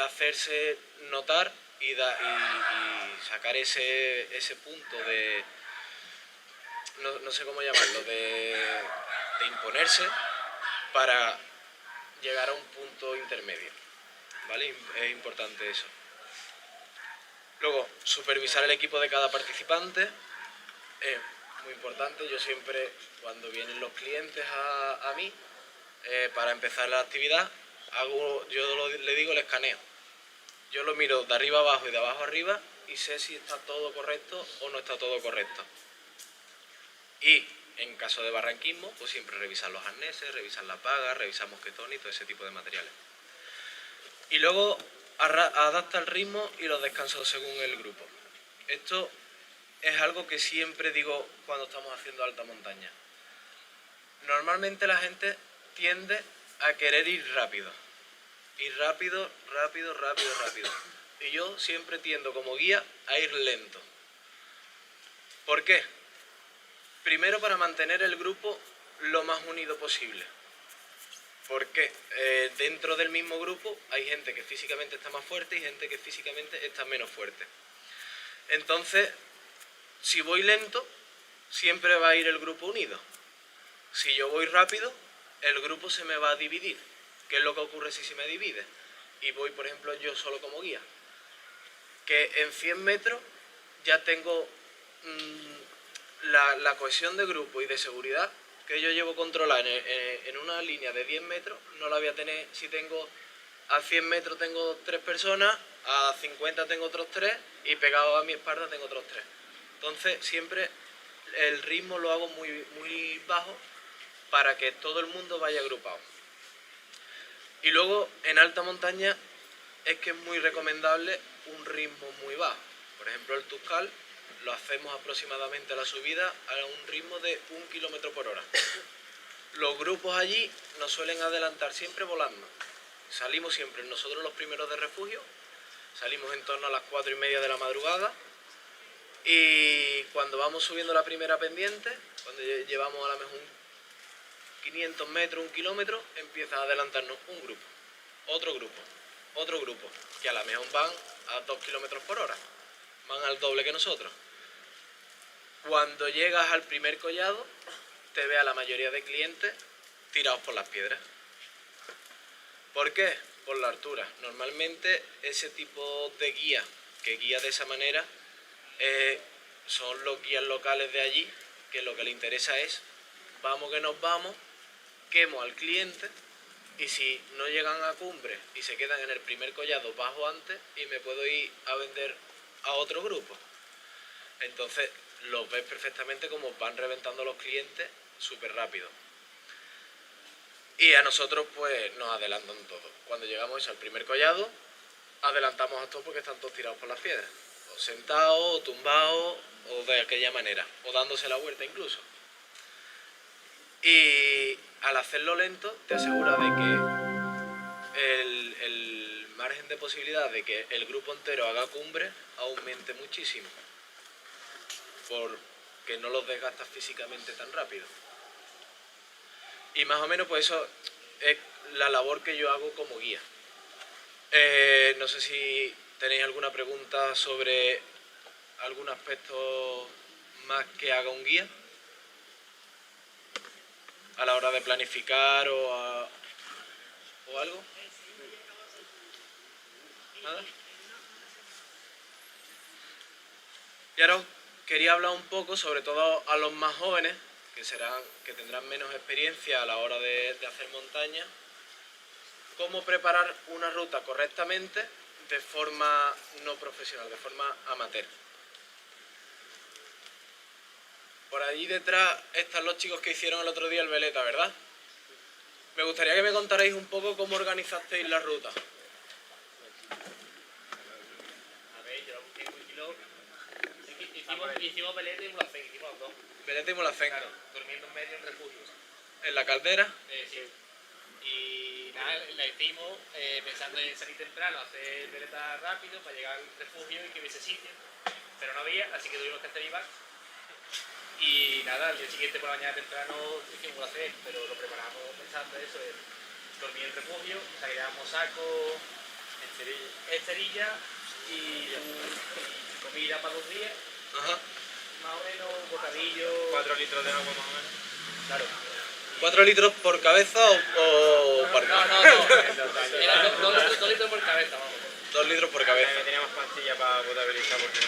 hacerse notar y sacar ese punto de, no sé cómo llamarlo, de imponerse para llegar a un punto intermedio, ¿vale? Es importante eso. Luego, supervisar el equipo de cada participante es muy importante. Yo siempre, cuando vienen los clientes a mí, para empezar la actividad, le digo el escaneo. Yo lo miro de arriba abajo y de abajo arriba y sé si está todo correcto o no está todo correcto. Y en caso de barranquismo, pues siempre revisar los arneses, revisar la paga, revisar mosquetón y todo ese tipo de materiales. Y luego adapta el ritmo y los descansos según el grupo. Esto es algo que siempre digo cuando estamos haciendo alta montaña. Normalmente la gente tiende a querer ir rápido. Ir rápido, rápido, rápido, rápido. Y yo siempre tiendo como guía a ir lento. ¿Por qué? Primero, para mantener el grupo lo más unido posible. Porque dentro del mismo grupo hay gente que físicamente está más fuerte y gente que físicamente está menos fuerte. Entonces, si voy lento, siempre va a ir el grupo unido. Si yo voy rápido, el grupo se me va a dividir. ¿Qué es lo que ocurre si se me divide? Y voy, por ejemplo, yo solo como guía. Que en 100 metros ya tengo la cohesión de grupo y de seguridad que yo llevo controlada en una línea de 10 metros, no la voy a tener si tengo a 100 metros tengo 3 personas, a 50 tengo otros 3 y pegado a mi espalda tengo otros 3. Entonces siempre el ritmo lo hago muy, muy bajo para que todo el mundo vaya agrupado. Y luego en alta montaña es que es muy recomendable un ritmo muy bajo. Por ejemplo, el Tuscal lo hacemos aproximadamente a la subida a un ritmo de 1 km por hora. Los grupos allí nos suelen adelantar siempre volando. Salimos siempre nosotros los primeros de refugio, salimos en torno a las 4:30 de la madrugada y cuando vamos subiendo la primera pendiente, cuando llevamos a lo mejor 500 metros, 1 kilómetro, empieza a adelantarnos un grupo, otro grupo, que a lo mejor van a 2 km por hora, van al doble que nosotros. Cuando llegas al primer collado, te ve a la mayoría de clientes tirados por las piedras. ¿Por qué? Por la altura. Normalmente ese tipo de guía, que guía de esa manera, son los guías locales de allí, que lo que le interesa es, vamos que nos vamos, quemo al cliente, y si no llegan a cumbre y se quedan en el primer collado, bajo antes y me puedo ir a vender a otro grupo. Entonces los ves perfectamente como van reventando los clientes súper rápido. Y a nosotros pues nos adelantan todo. Cuando llegamos al primer collado, adelantamos a todos porque están todos tirados por las piedras. O sentados, o tumbados, o de aquella manera, o dándose la vuelta incluso. Y al hacerlo lento, te asegura de que el margen de posibilidad de que el grupo entero haga cumbre aumente muchísimo. Porque no los desgastas físicamente tan rápido. Y más o menos pues eso es la labor que yo hago como guía. No sé si tenéis alguna pregunta sobre algún aspecto más que haga un guía a la hora de planificar o algo. ¿Nada? Y ahora quería hablar un poco, sobre todo a los más jóvenes, que tendrán menos experiencia a la hora de hacer montaña, cómo preparar una ruta correctamente de forma no profesional, de forma amateur. Por allí detrás están los chicos que hicieron el otro día el veleta, ¿verdad? Me gustaría que me contarais un poco cómo organizasteis la ruta. A ver, yo busqué Wikiloc. Hicimos veleta y mulacén, hicimos los dos. Veleta y mulacén. Claro, durmiendo en medio en refugios. En la caldera. Sí. Y nada, la hicimos pensando en salir temprano, hacer veleta rápido para llegar al refugio y que hubiese sitio. Pero no había, así que tuvimos que hacer IVAC. Y nada, al día siguiente por la mañana temprano hicimos mulacén, pero lo preparamos pensando en eso, dormir en refugio, sacábamos saco, esterilla y comida para 2 días. Ajá. Más o menos, un bocadillo. 4 litros de agua más o menos. Claro. 4 litros por cabeza o por No. Era 2 litros por cabeza, vamos. 2 litros por También cabeza. teníamos pastilla para potabilizar porque no.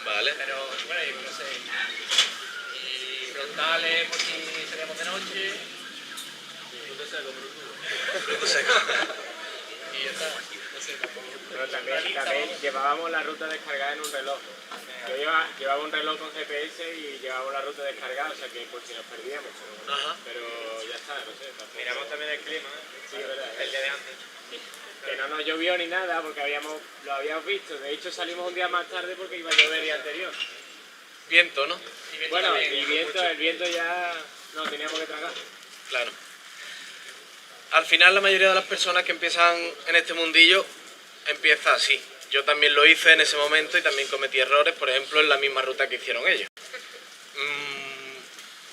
Vale. Pero bueno, y no sé. Y frontales por si salíamos de noche. Fruto seco. Y ya está. No sé, tampoco. Pero también llevábamos la ruta descargada en un reloj. Yo llevaba un reloj con GPS y llevábamos la ruta descargada, o sea que por si nos perdíamos. Ajá. Pero ya está, no sé. Tampoco. Miramos también el clima, Sí, es verdad. el día de antes. Que no nos llovió ni nada porque lo habíamos visto. De hecho salimos un día más tarde porque iba a llover el día anterior. Viento, ¿no? Y viento Bueno, también, y el viento ya no teníamos que tragar. Claro. al final la mayoría de las personas que empiezan en este mundillo empieza así. Yo también lo hice en ese momento y también cometí errores, por ejemplo, en la misma ruta que hicieron ellos.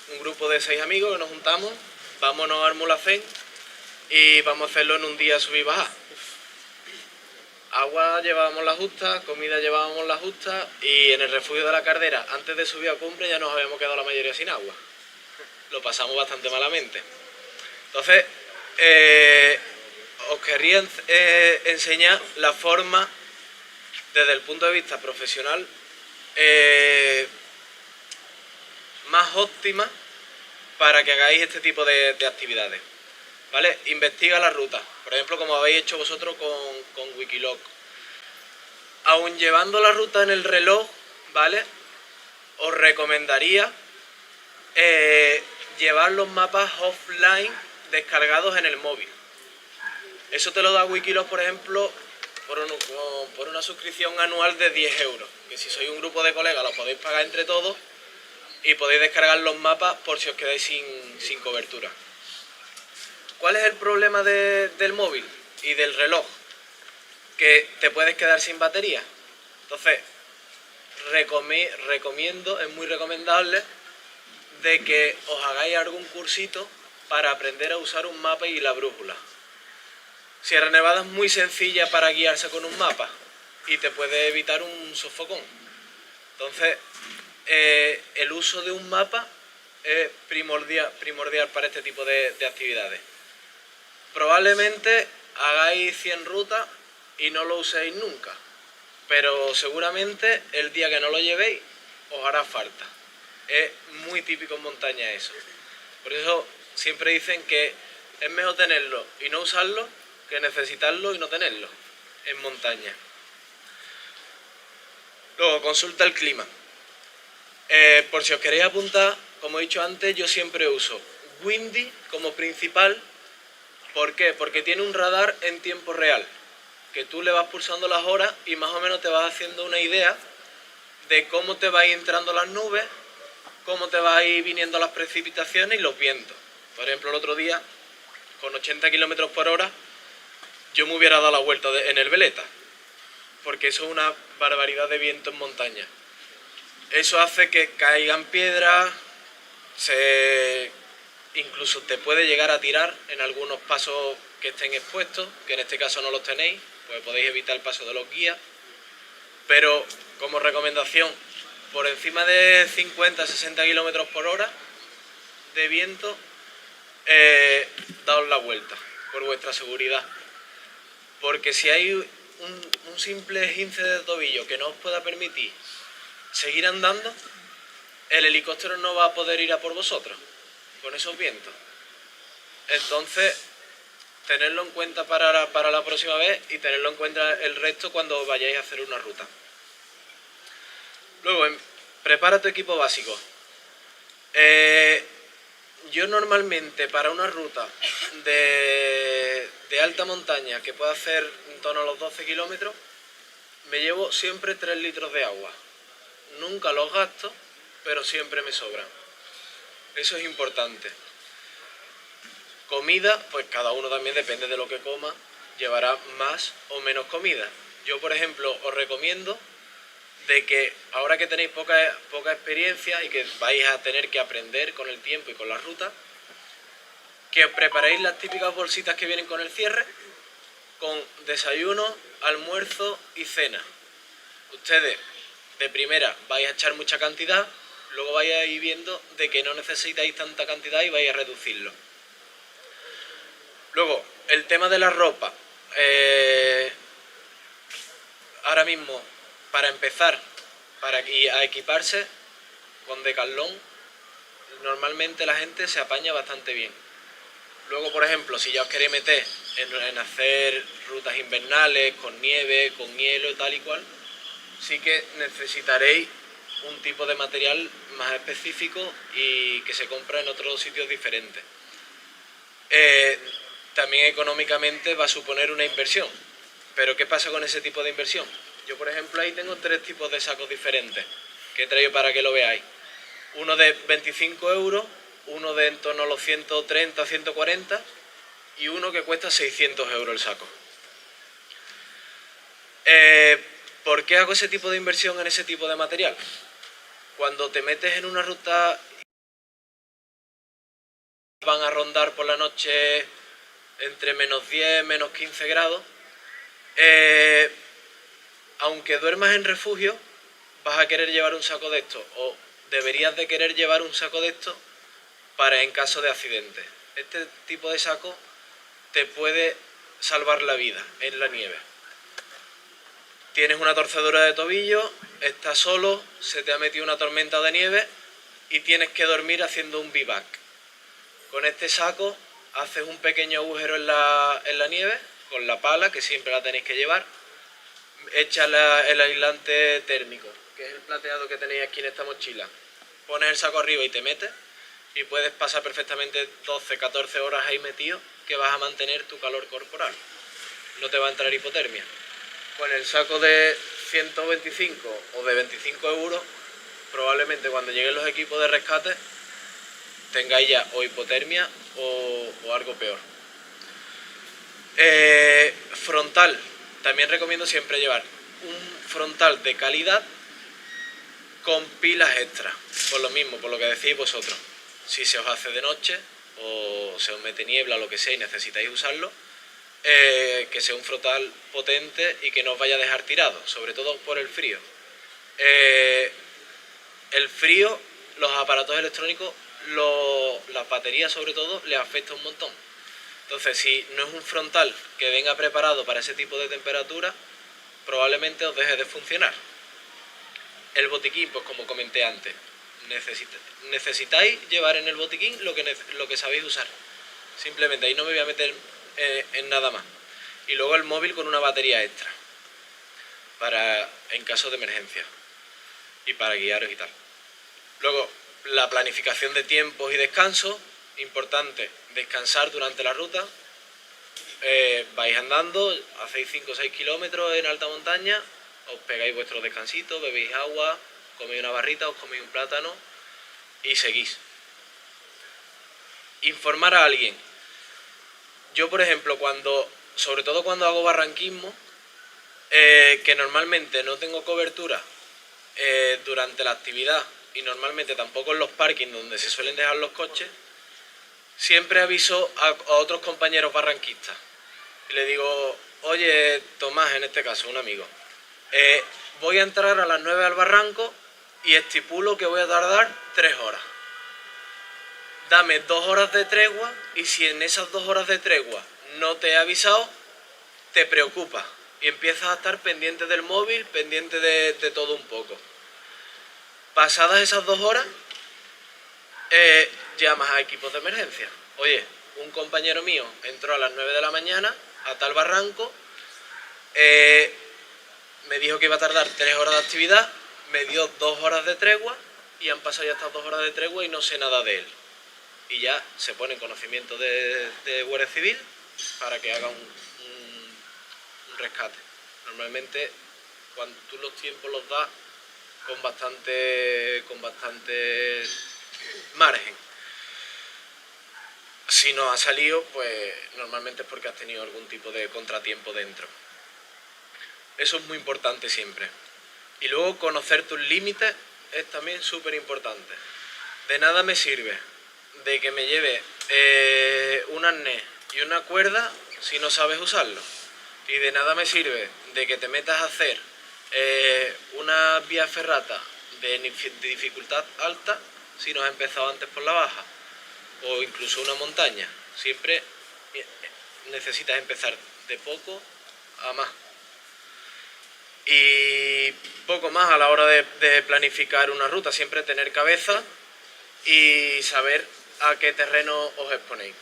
Un grupo de 6 amigos que nos juntamos, vámonos al Mulhacén y vamos a hacerlo en un día subir y bajar. Agua llevábamos la justa, comida llevábamos la justa y en el refugio de la Cardera, antes de subir a cumbre, ya nos habíamos quedado la mayoría sin agua. Lo pasamos bastante malamente. Entonces, os querría enseñar la forma, desde el punto de vista profesional, más óptima para que hagáis este tipo de actividades. ¿Vale? Investiga la ruta, por ejemplo, como habéis hecho vosotros con Wikiloc. Aún llevando la ruta en el reloj, ¿vale? Os recomendaría llevar los mapas offline descargados en el móvil. Eso te lo da Wikiloc, por ejemplo, por una suscripción anual de 10 euros. Que si sois un grupo de colegas lo podéis pagar entre todos y podéis descargar los mapas por si os quedáis sin cobertura. ¿Cuál es el problema del móvil y del reloj? Que te puedes quedar sin batería. Entonces, recomiendo, es muy recomendable de que os hagáis algún cursito para aprender a usar un mapa y la brújula. Sierra Nevada es muy sencilla para guiarse con un mapa y te puede evitar un sofocón. Entonces, el uso de un mapa es primordial para este tipo de actividades. Probablemente hagáis 100 rutas y no lo uséis nunca, pero seguramente el día que no lo llevéis os hará falta. Es muy típico en montaña eso. Por eso siempre dicen que es mejor tenerlo y no usarlo que necesitarlo y no tenerlo en montaña. Luego, consulta el clima. Por si os queréis apuntar, como he dicho antes, yo siempre uso Windy como principal. ¿Por qué? Porque tiene un radar en tiempo real, que tú le vas pulsando las horas y más o menos te vas haciendo una idea de cómo te van entrando las nubes, cómo te van a ir viniendo las precipitaciones y los vientos. Por ejemplo, el otro día, con 80 km por hora, yo me hubiera dado la vuelta en el Veleta, porque eso es una barbaridad de viento en montaña. Eso hace que caigan piedras, incluso te puede llegar a tirar en algunos pasos que estén expuestos, que en este caso no los tenéis, pues podéis evitar el paso de los guías. Pero como recomendación, por encima de 50-60 km por hora de viento, daos la vuelta por vuestra seguridad. Porque si hay un simple esguince de tobillo que no os pueda permitir seguir andando, el helicóptero no va a poder ir a por vosotros con esos vientos. Entonces, tenerlo en cuenta para la próxima vez y tenerlo en cuenta el resto cuando vayáis a hacer una ruta. Luego, prepara tu equipo básico. Yo normalmente para una ruta de alta montaña que pueda hacer en torno a los 12 kilómetros, me llevo siempre 3 litros de agua. Nunca los gasto, pero siempre me sobran. Eso es importante. Comida, pues cada uno también depende de lo que coma, llevará más o menos comida. Yo, por ejemplo, os recomiendo de que ahora que tenéis poca experiencia y que vais a tener que aprender con el tiempo y con la ruta, que os preparéis las típicas bolsitas que vienen con el cierre, con desayuno, almuerzo y cena. Ustedes de primera vais a echar mucha cantidad, luego vais a ir viendo de que no necesitáis tanta cantidad y vais a reducirlo. Luego, el tema de la ropa. Ahora mismo, para empezar, a equiparse con Decathlon, normalmente la gente se apaña bastante bien. Luego, por ejemplo, si ya os queréis meter en hacer rutas invernales, con nieve, con hielo y tal y cual, sí que necesitaréis un tipo de material más específico y que se compra en otros sitios diferentes. También económicamente va a suponer una inversión. Pero ¿qué pasa con ese tipo de inversión? Yo, por ejemplo, ahí tengo 3 tipos de sacos diferentes que he traído para que lo veáis. Uno de 25 euros, uno de en torno a los 130 o 140 y uno que cuesta 600 euros el saco. ¿Por qué hago ese tipo de inversión en ese tipo de material? Cuando te metes en una ruta van a rondar por la noche entre -10, -15 grados, aunque duermas en refugio, vas a querer llevar un saco de estos, o deberías de querer llevar un saco de estos para en caso de accidente. Este tipo de saco te puede salvar la vida en la nieve. Tienes una torcedura de tobillo, estás solo, se te ha metido una tormenta de nieve y tienes que dormir haciendo un bivac. Con este saco haces un pequeño agujero en la nieve, con la pala, que siempre la tenéis que llevar, echas el aislante térmico, que es el plateado que tenéis aquí en esta mochila. Pones el saco arriba y te metes, y puedes pasar perfectamente 12, 14 horas ahí metido, que vas a mantener tu calor corporal. No te va a entrar hipotermia. Con el saco de 125 o de 25 euros, probablemente cuando lleguen los equipos de rescate, tengáis ya o hipotermia o algo peor. Frontal. También recomiendo siempre llevar un frontal de calidad con pilas extra. Por lo mismo, por lo que decís vosotros. Si se os hace de noche o se os mete niebla o lo que sea y necesitáis usarlo, que sea un frontal potente y que no os vaya a dejar tirado, sobre todo por el frío. El frío, los aparatos electrónicos, las baterías sobre todo, les afecta un montón. Entonces, si no es un frontal que venga preparado para ese tipo de temperatura, probablemente os deje de funcionar. El botiquín, pues como comenté antes, necesitáis llevar en el botiquín lo que sabéis usar. Simplemente ahí no me voy a meter en nada más. Y luego el móvil con una batería extra, para en caso de emergencia y para guiaros y tal. Luego, la planificación de tiempos y descansos, importante, descansar durante la ruta. Vais andando, hacéis 5 o 6 kilómetros en alta montaña, os pegáis vuestros descansitos, bebéis agua, coméis una barrita, os coméis un plátano y seguís. Informar a alguien. Yo, por ejemplo, sobre todo cuando hago barranquismo, que normalmente no tengo cobertura durante la actividad y normalmente tampoco en los parkings donde se suelen dejar los coches, siempre aviso a otros compañeros barranquistas y le digo: oye, Tomás, en este caso, un amigo, voy a entrar a las 9 al barranco y estipulo que voy a tardar 3 horas. Dame 2 horas de tregua y si en esas 2 horas de tregua no te he avisado, te preocupas y empiezas a estar pendiente del móvil, pendiente de todo un poco. Pasadas esas 2 horas, llamas a equipos de emergencia. Oye, un compañero mío entró a las 9 de la mañana a tal barranco, me dijo que iba a tardar 3 horas de actividad, me dio 2 horas de tregua y han pasado ya estas 2 horas de tregua y no sé nada de él. Y ya se pone en conocimiento de Guardia Civil para que haga un rescate. Normalmente, cuando tú los tiempos los das con bastante margen. Si no ha salido, pues normalmente es porque has tenido algún tipo de contratiempo dentro. Eso es muy importante siempre. Y luego conocer tus límites es también súper importante. De nada me sirve de que me lleve un arnés y una cuerda si no sabes usarlo. Y de nada me sirve de que te metas a hacer una vía ferrata de dificultad alta si no has empezado antes por la baja. O incluso una montaña. Siempre necesitas empezar de poco a más. Y poco más a la hora de planificar una ruta. Siempre tener cabeza y saber a qué terreno os exponéis.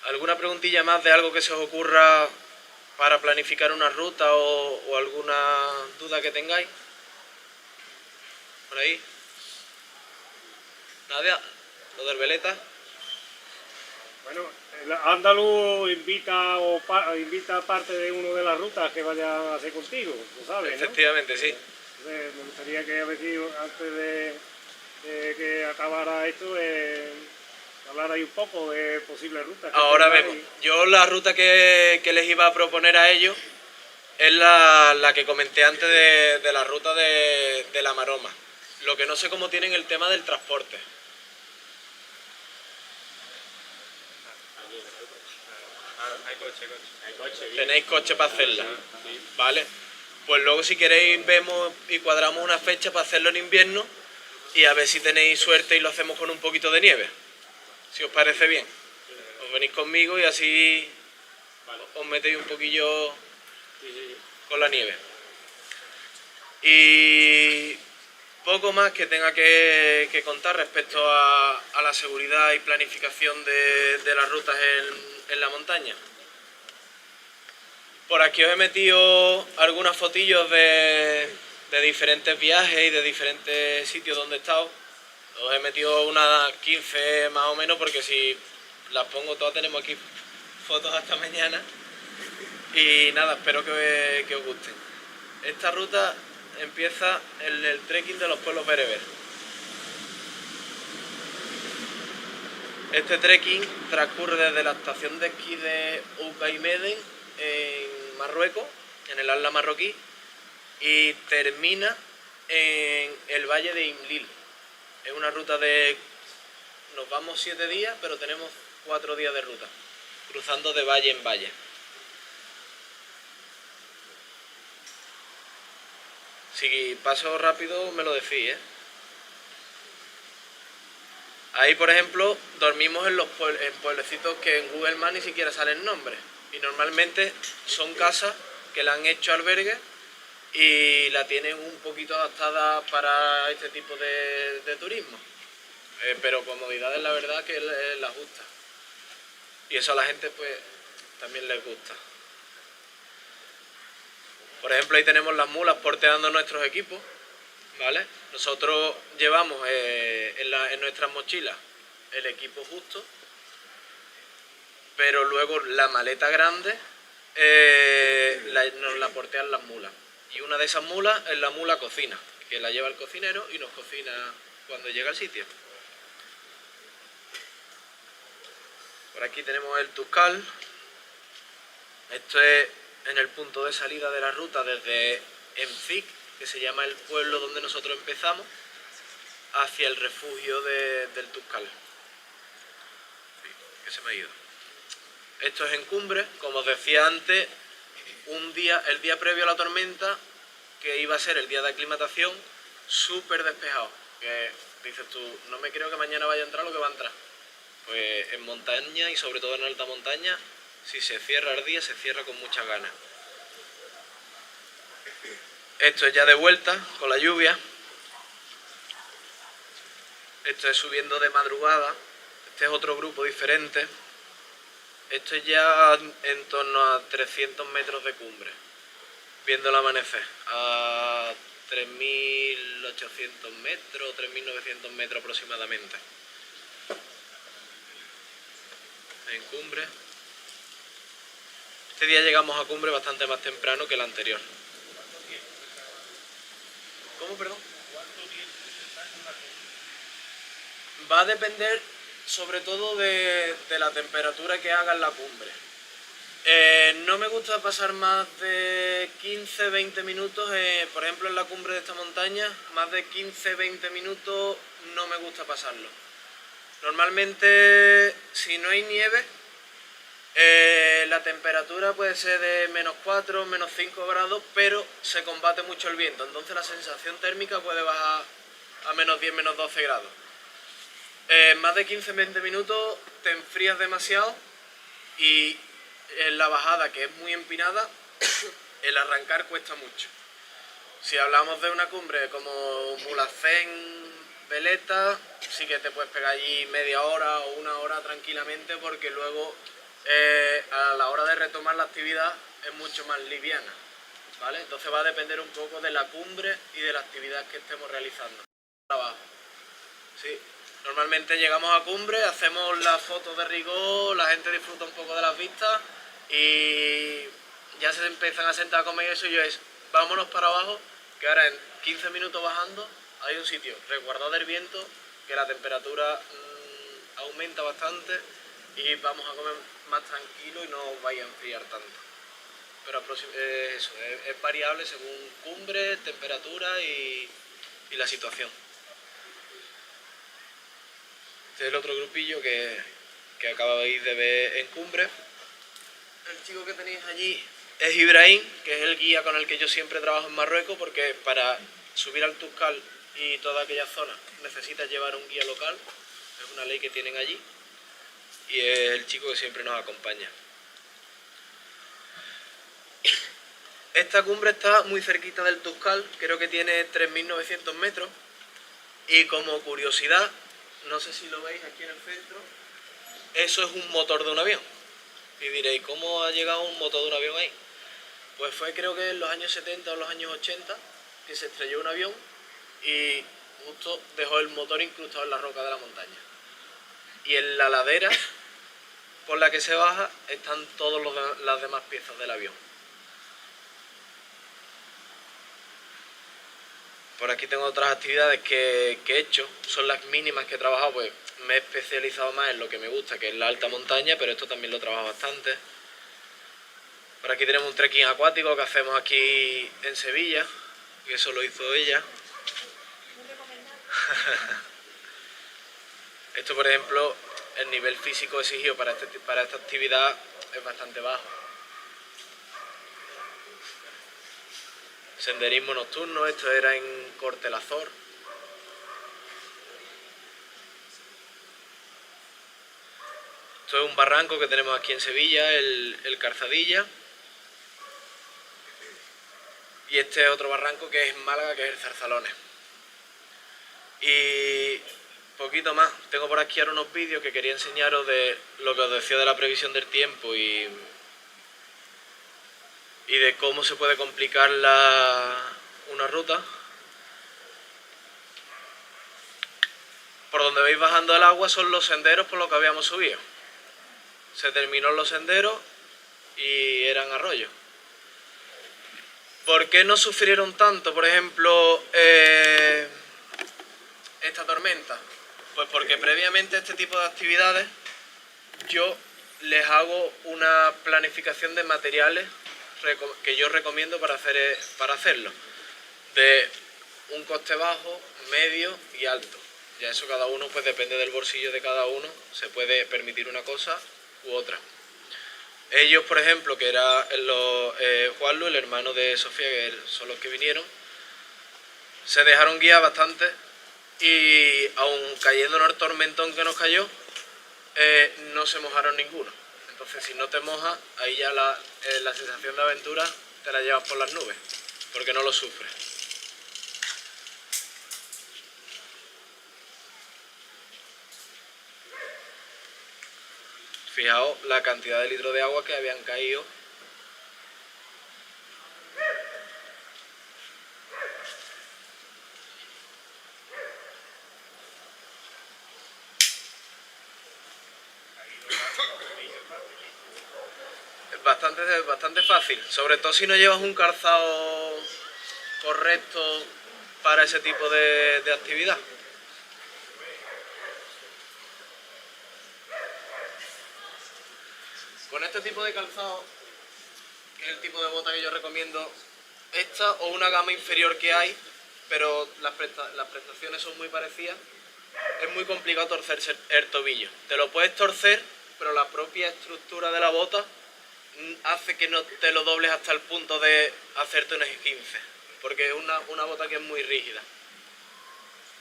¿Alguna preguntilla más de algo que se os ocurra para planificar una ruta o alguna duda que tengáis? ¿Por ahí? ¿Nadia? ¿Lo del veleta? Bueno, el andaluz invita a parte de una de las rutas que vaya a hacer contigo, lo sabes, ¿no? Efectivamente, sí. Entonces, me gustaría que a ver si antes de que acabara esto, hablar ahí un poco de posibles rutas. Ahora vemos. Yo la ruta que les iba a proponer a ellos es la que comenté antes de la ruta de la Maroma. Lo que no sé cómo tienen el tema del transporte. Hay coche, bien. Tenéis coche para hacerla, ¿vale? Pues luego si queréis vemos y cuadramos una fecha para hacerlo en invierno y a ver si tenéis suerte y lo hacemos con un poquito de nieve. Si os parece bien. Os venís conmigo y así os metéis un poquillo con la nieve. Y poco más que tenga que contar respecto a la seguridad y planificación de las rutas en la montaña. Por aquí os he metido algunas fotillos de diferentes viajes y de diferentes sitios donde he estado. Os he metido unas 15 más o menos porque si las pongo todas tenemos aquí fotos hasta mañana. Y nada, espero que os gusten. Esta ruta empieza en el trekking de los pueblos bereber. Este trekking transcurre desde la estación de esquí de Oukaïmeden en Marruecos, en el Atlas marroquí, y termina en el valle de Imlil. Es una ruta nos vamos 7 días, pero tenemos 4 días de ruta, cruzando de valle en valle. Si paso rápido me lo decís, ¿eh? Ahí, por ejemplo, dormimos en pueblecitos que en Google Maps ni siquiera salen nombres. Y normalmente son casas que la han hecho albergue y la tienen un poquito adaptada para este tipo de turismo. Pero comodidades la verdad que las gusta. Y eso a la gente pues también les gusta. Por ejemplo, ahí tenemos las mulas porteando nuestros equipos, ¿vale? Nosotros llevamos en nuestras mochilas el equipo justo, pero luego la maleta grande nos la portean las mulas. Y una de esas mulas es la mula cocina, que la lleva el cocinero y nos cocina cuando llega al sitio. Por aquí tenemos el Tuscal. Esto es en el punto de salida de la ruta desde Emzik, que se llama el pueblo donde nosotros empezamos, hacia el refugio del Tuscal. Que se me ha ido. Esto es en cumbre, como os decía antes, el día previo a la tormenta, que iba a ser el día de aclimatación, súper despejado. Que dices tú, no me creo que mañana vaya a entrar lo que va a entrar. Pues en montaña y sobre todo en alta montaña, si se cierra el día, se cierra con muchas ganas. Esto es ya de vuelta, con la lluvia. Esto es subiendo de madrugada. Este es otro grupo diferente. Esto es ya en torno a 300 metros de cumbre, viendo el amanecer, a 3.800 metros, 3.900 metros aproximadamente. En cumbre. Este día llegamos a cumbre bastante más temprano que el anterior. ¿Cómo, perdón? Va a depender sobre todo de la temperatura que haga en la cumbre. No me gusta pasar más de 15-20 minutos, por ejemplo en la cumbre de esta montaña, más de 15-20 minutos no me gusta pasarlo. Normalmente, si no hay nieve, la temperatura puede ser de -4, -5 grados, pero se combate mucho el viento, entonces la sensación térmica puede bajar a -10, -12 grados. Más de 15-20 minutos te enfrías demasiado y en la bajada, que es muy empinada, el arrancar cuesta mucho. Si hablamos de una cumbre como Mulhacén, Veleta, sí que te puedes pegar allí media hora o 1 hora tranquilamente, porque luego a la hora de retomar la actividad es mucho más liviana, ¿vale? Entonces va a depender un poco de la cumbre y de la actividad que estemos realizando. Abajo. Sí. Normalmente llegamos a cumbre, hacemos las fotos de rigor, la gente disfruta un poco de las vistas y ya se empiezan a sentar a comer eso y yo es, vámonos para abajo, que ahora en 15 minutos bajando hay un sitio resguardado del viento que la temperatura aumenta bastante y vamos a comer más tranquilo y no os vais a enfriar tanto. Pero eso, es variable según cumbre, temperatura y la situación. Este es el otro grupillo que acabáis de ver en cumbre. El chico que tenéis allí es Ibrahim, que es el guía con el que yo siempre trabajo en Marruecos, porque para subir al Toubkal y toda aquella zona necesitas llevar un guía local, es una ley que tienen allí, y es el chico que siempre nos acompaña. Esta cumbre está muy cerquita del Toubkal, creo que tiene 3.900 metros, y como curiosidad, no sé si lo veis aquí en el centro, eso es un motor de un avión. Y diréis, ¿cómo ha llegado un motor de un avión ahí? Pues fue creo que en los años 70 o los años 80 que se estrelló un avión y justo dejó el motor incrustado en la roca de la montaña. Y en la ladera por la que se baja están todas las demás piezas del avión. Por aquí tengo otras actividades que he hecho, son las mínimas que he trabajado, pues me he especializado más en lo que me gusta, que es la alta montaña, pero esto también lo trabajo bastante. Por aquí tenemos un trekking acuático que hacemos aquí en Sevilla, que eso lo hizo ella. Esto, por ejemplo, el nivel físico exigido para esta actividad es bastante bajo. Senderismo nocturno, esto era en Cortelazor. Esto es un barranco que tenemos aquí en Sevilla, el Carzadilla. Y este es otro barranco que es en Málaga, que es el Zarzalones. Y poquito más. Tengo por aquí ahora unos vídeos que quería enseñaros de lo que os decía de la previsión del tiempo y de cómo se puede complicar una ruta. Por donde veis bajando el agua son los senderos por los que habíamos subido. Se terminó los senderos y eran arroyos. ¿Por qué no sufrieron tanto, por ejemplo, esta tormenta? Pues porque previamente a este tipo de actividades yo les hago una planificación de materiales que yo recomiendo para hacerlo, de un coste bajo, medio y alto. Ya eso cada uno, pues depende del bolsillo de cada uno, se puede permitir una cosa u otra. Ellos, por ejemplo, que era Juanlu, el hermano de Sofía, que son los que vinieron, se dejaron guiar bastante y aun cayéndonos el tormentón que nos cayó, no se mojaron ninguno. Entonces, si no te mojas, ahí ya la sensación de aventura te la llevas por las nubes, porque no lo sufres. Fijaos la cantidad de litros de agua que habían caído. Es bastante fácil, sobre todo si no llevas un calzado correcto para ese tipo de actividad. Con este tipo de calzado, que es el tipo de bota que yo recomiendo, esta o una gama inferior que hay, pero las prestaciones son muy parecidas, es muy complicado torcerse el tobillo. Te lo puedes torcer, pero la propia estructura de la bota hace que no te lo dobles hasta el punto de hacerte un esguince, porque es una bota que es muy rígida,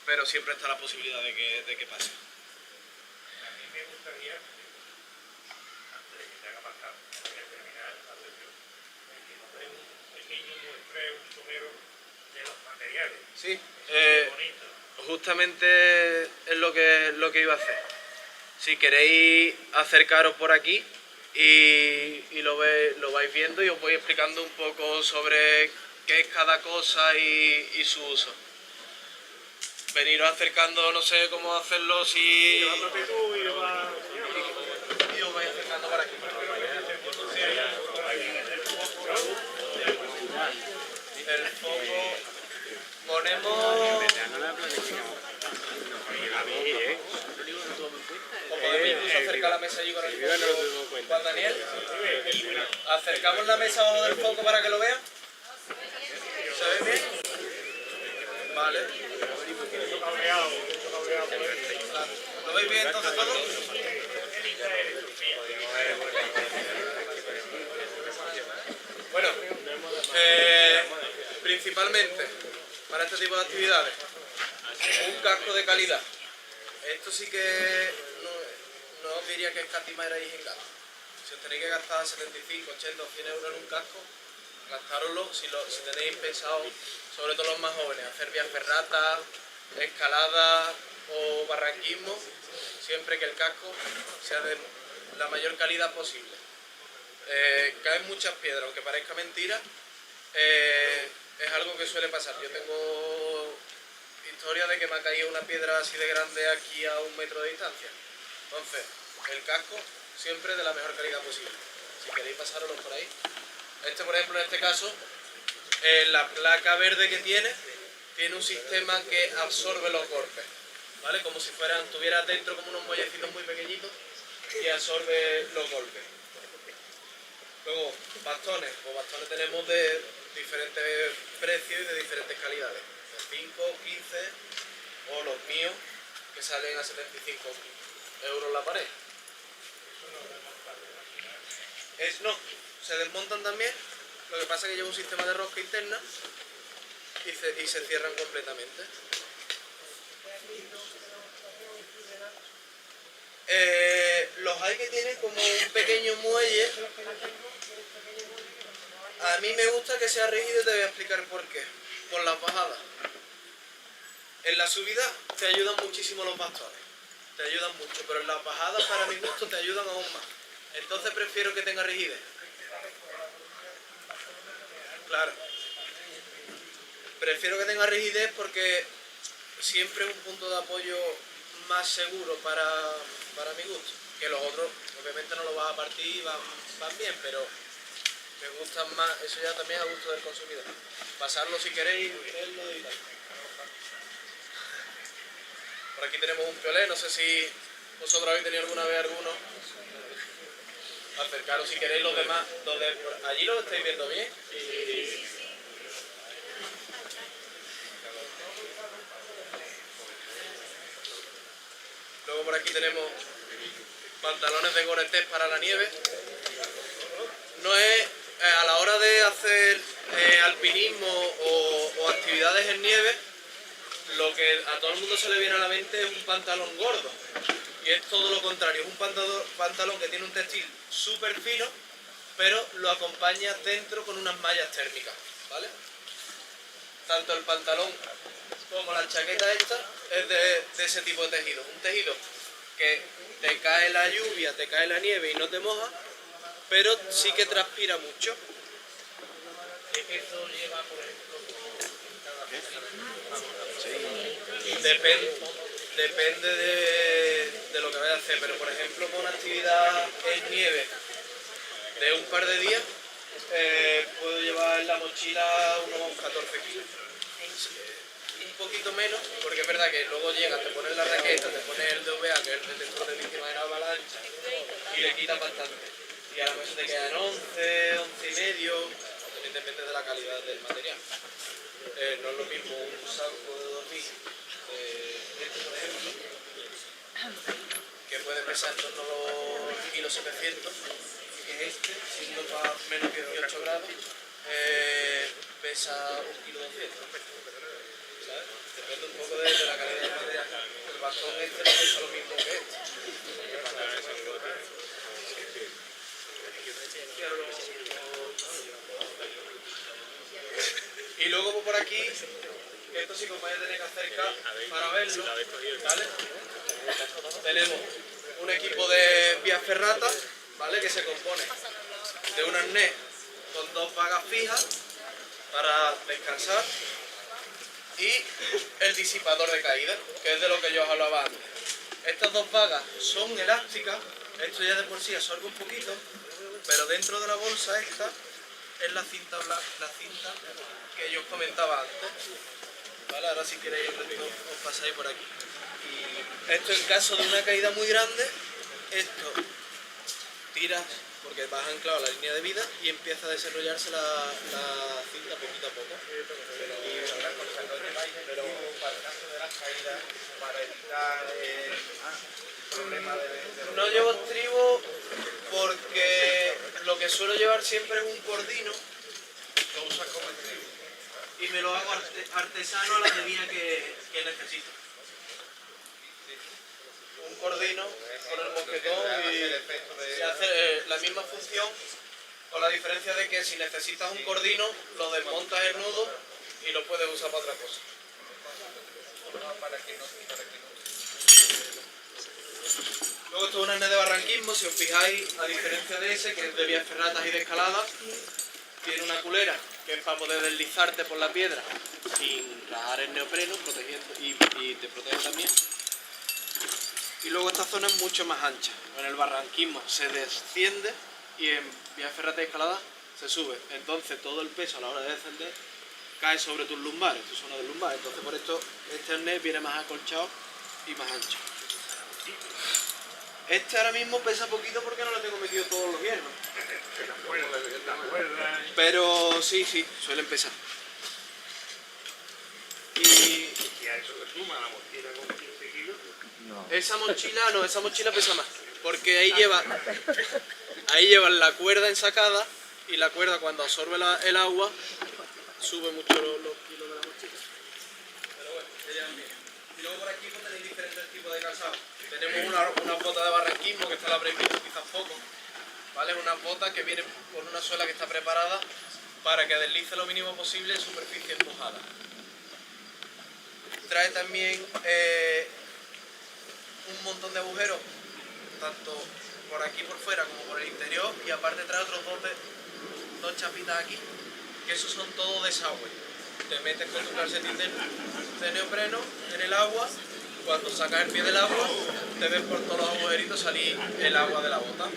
pero siempre está la posibilidad de que pase. A mí me gustaría, antes de que te haga pasar, antes de terminar la sesión, que nos dé un pequeño muestreo, un somero de los materiales. Sí, Bonito. justamente es lo que iba a hacer. Si queréis acercaros por aquí y lo vais viendo y os voy explicando un poco sobre qué es cada cosa y su uso. Veniros acercando, no sé cómo hacerlo si... Llévate tú y Y os vais acercando para aquí. El foco ponemos... acerca la mesa allí con el Arriba no lo foco, tuvimos en cuenta. Juan Daniel. Acercamos la mesa abajo del foco para que lo vean. ¿Se ve bien? Vale. ¿Lo veis bien entonces todos? Bueno, principalmente para este tipo de actividades, un casco de calidad. Esto sí que no os diría que escatimarais en gasto. Si os tenéis que gastar 75, 80 o 100 euros en un casco, gastároslo si tenéis pensado, sobre todo los más jóvenes, hacer vías ferratas, escaladas o barranquismo, siempre que el casco sea de la mayor calidad posible. Caen muchas piedras, aunque parezca mentira, es algo que suele pasar. Yo tengo historia de que me ha caído una piedra así de grande aquí a 1 metro de distancia. Entonces, el casco siempre de la mejor calidad posible. Si queréis pasároslo por ahí. Este, por ejemplo, en este caso, la placa verde que tiene un sistema que absorbe los golpes, ¿vale? Como si tuviera dentro como unos muellecitos muy pequeñitos y absorbe los golpes. Luego, bastones. Pues bastones tenemos de diferentes precios y de diferentes calidades. De 5, 15 o los míos que salen a 75 euros la pared. No, se desmontan también. Lo que pasa es que lleva un sistema de rosca interna y se cierran completamente. Los hay que tienen como un pequeño muelle. A mí me gusta que sea rígido y te voy a explicar por qué. Por las bajadas. En la subida te ayudan muchísimo los bastones. Te ayudan mucho, pero en las bajadas para mi gusto te ayudan aún más. Entonces prefiero que tenga rigidez. Claro. Prefiero que tenga rigidez porque siempre es un punto de apoyo más seguro para mi gusto. Que los otros, obviamente no lo vas a partir y van bien, pero me gustan más, eso ya también a gusto del consumidor. Pasarlo si queréis, verlo y tal. Por aquí tenemos un piolé, no sé si vosotros habéis tenido alguna vez alguno. Acercaros si queréis los demás. ¿Allí lo estáis viendo bien? Luego por aquí tenemos pantalones de Gore-Tex para la nieve. No es a la hora de hacer alpinismo o actividades en nieve, lo que a todo el mundo se le viene a la mente es un pantalón gordo. Y es todo lo contrario, es un pantalón que tiene un textil súper fino, pero lo acompaña dentro con unas mallas térmicas, ¿vale? Tanto el pantalón como la chaqueta esta es de ese tipo de tejido. Un tejido que te cae la lluvia, te cae la nieve y no te moja, pero sí que transpira mucho. ¿Qué peso lleva, por ejemplo, Depende de lo que vaya a hacer, pero por ejemplo con una actividad en nieve de un par de días puedo llevar en la mochila unos 14 kilos. Un poquito menos, porque es verdad que luego llegas, te pones la raqueta, te pones el DVA, que es el detector de víctimas de la avalancha, y le quitas bastante. Y a lo mejor te quedan 11, 11 y medio, también depende de la calidad del material. No es lo mismo un saco de dormir, este por ejemplo, que puede pesar en torno a los kilos 700, que este, siendo para menos de 18 grados, pesa 1,2 kg. ¿Sabes? Depende un poco de la calidad del material. El bastón este no pesa lo mismo que este. Y luego por aquí, esto sí que os vais a tener que acercar para verlo, ¿vale? Tenemos un equipo de vías ferratas, ¿vale? Que se compone de un arnés con 2 vagas fijas para descansar y el disipador de caída, que es de lo que yo os hablaba antes. Estas 2 vagas son elásticas, esto ya de por sí absorbe un poquito, pero dentro de la bolsa esta es la cinta que yo os comentaba antes. ¿Vale? Ahora si queréis os pasáis por aquí. Esto en caso de una caída muy grande, esto tiras porque vas anclado a la línea de vida y empieza a desarrollarse la cinta poquito a poco. Pero para el caso de las caídas, para evitar problemas de... No llevo estribo porque lo que suelo llevar siempre es un cordino. Lo usas como estribo. Y me lo hago artesano a la medida que necesito. Un cordino con el mosquetón y se hace la misma función, con la diferencia de que si necesitas un cordino lo desmontas el nudo y lo puedes usar para otra cosa. Luego esto es un arnés de barranquismo, si os fijáis, a diferencia de ese, que es de vías ferratas y de escalada, tiene una culera que es para poder deslizarte por la piedra sin rajar el neopreno, protegiendo y te protege también. Y luego esta zona es mucho más ancha. En el barranquismo se desciende y en vías ferratas y escalada se sube. Entonces todo el peso a la hora de descender cae sobre tus lumbares, tu zona de lumbar. Entonces por esto este arnés viene más acolchado y más ancho. Este ahora mismo pesa poquito porque no lo tengo metido todos los hierros. Pero sí, suelen pesar. Y a eso le suma la mochila con 15 kilos. esa mochila pesa más. Porque ahí llevan la cuerda ensacada y la cuerda cuando absorbe el agua sube mucho los kilos de la mochila. Pero bueno, se llevan bien. Y luego por aquí pues tenéis diferentes tipos de calzado. Tenemos una bota de barranquismo que esta la habréis visto quizás poco. ¿Vale? Una bota que viene con una suela que está preparada para que deslice lo mínimo posible en superficies mojadas. Trae también un montón de agujeros, tanto por aquí por fuera como por el interior, y aparte trae otros dos chapitas aquí, que esos son todo desagüe. Te metes con tu calcetín de neopreno en el agua, cuando sacas el pie del agua, te ves por todos los agujeritos salir el agua de la bota.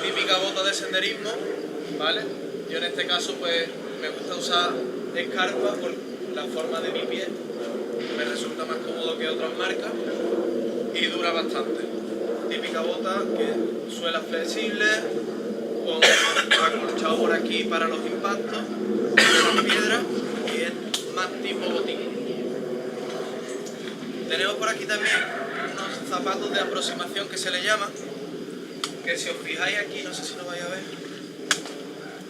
Típica bota de senderismo, ¿vale? Yo en este caso pues me gusta usar escarpa por la forma de mi pie, me resulta más cómodo que otras marcas y dura bastante. Típica bota que suela flexible, con acolchado por aquí para los impactos de las piedras y es más tipo botín. Tenemos por aquí también unos zapatos de aproximación que se le llama, que si os fijáis aquí, no sé si lo vais a ver,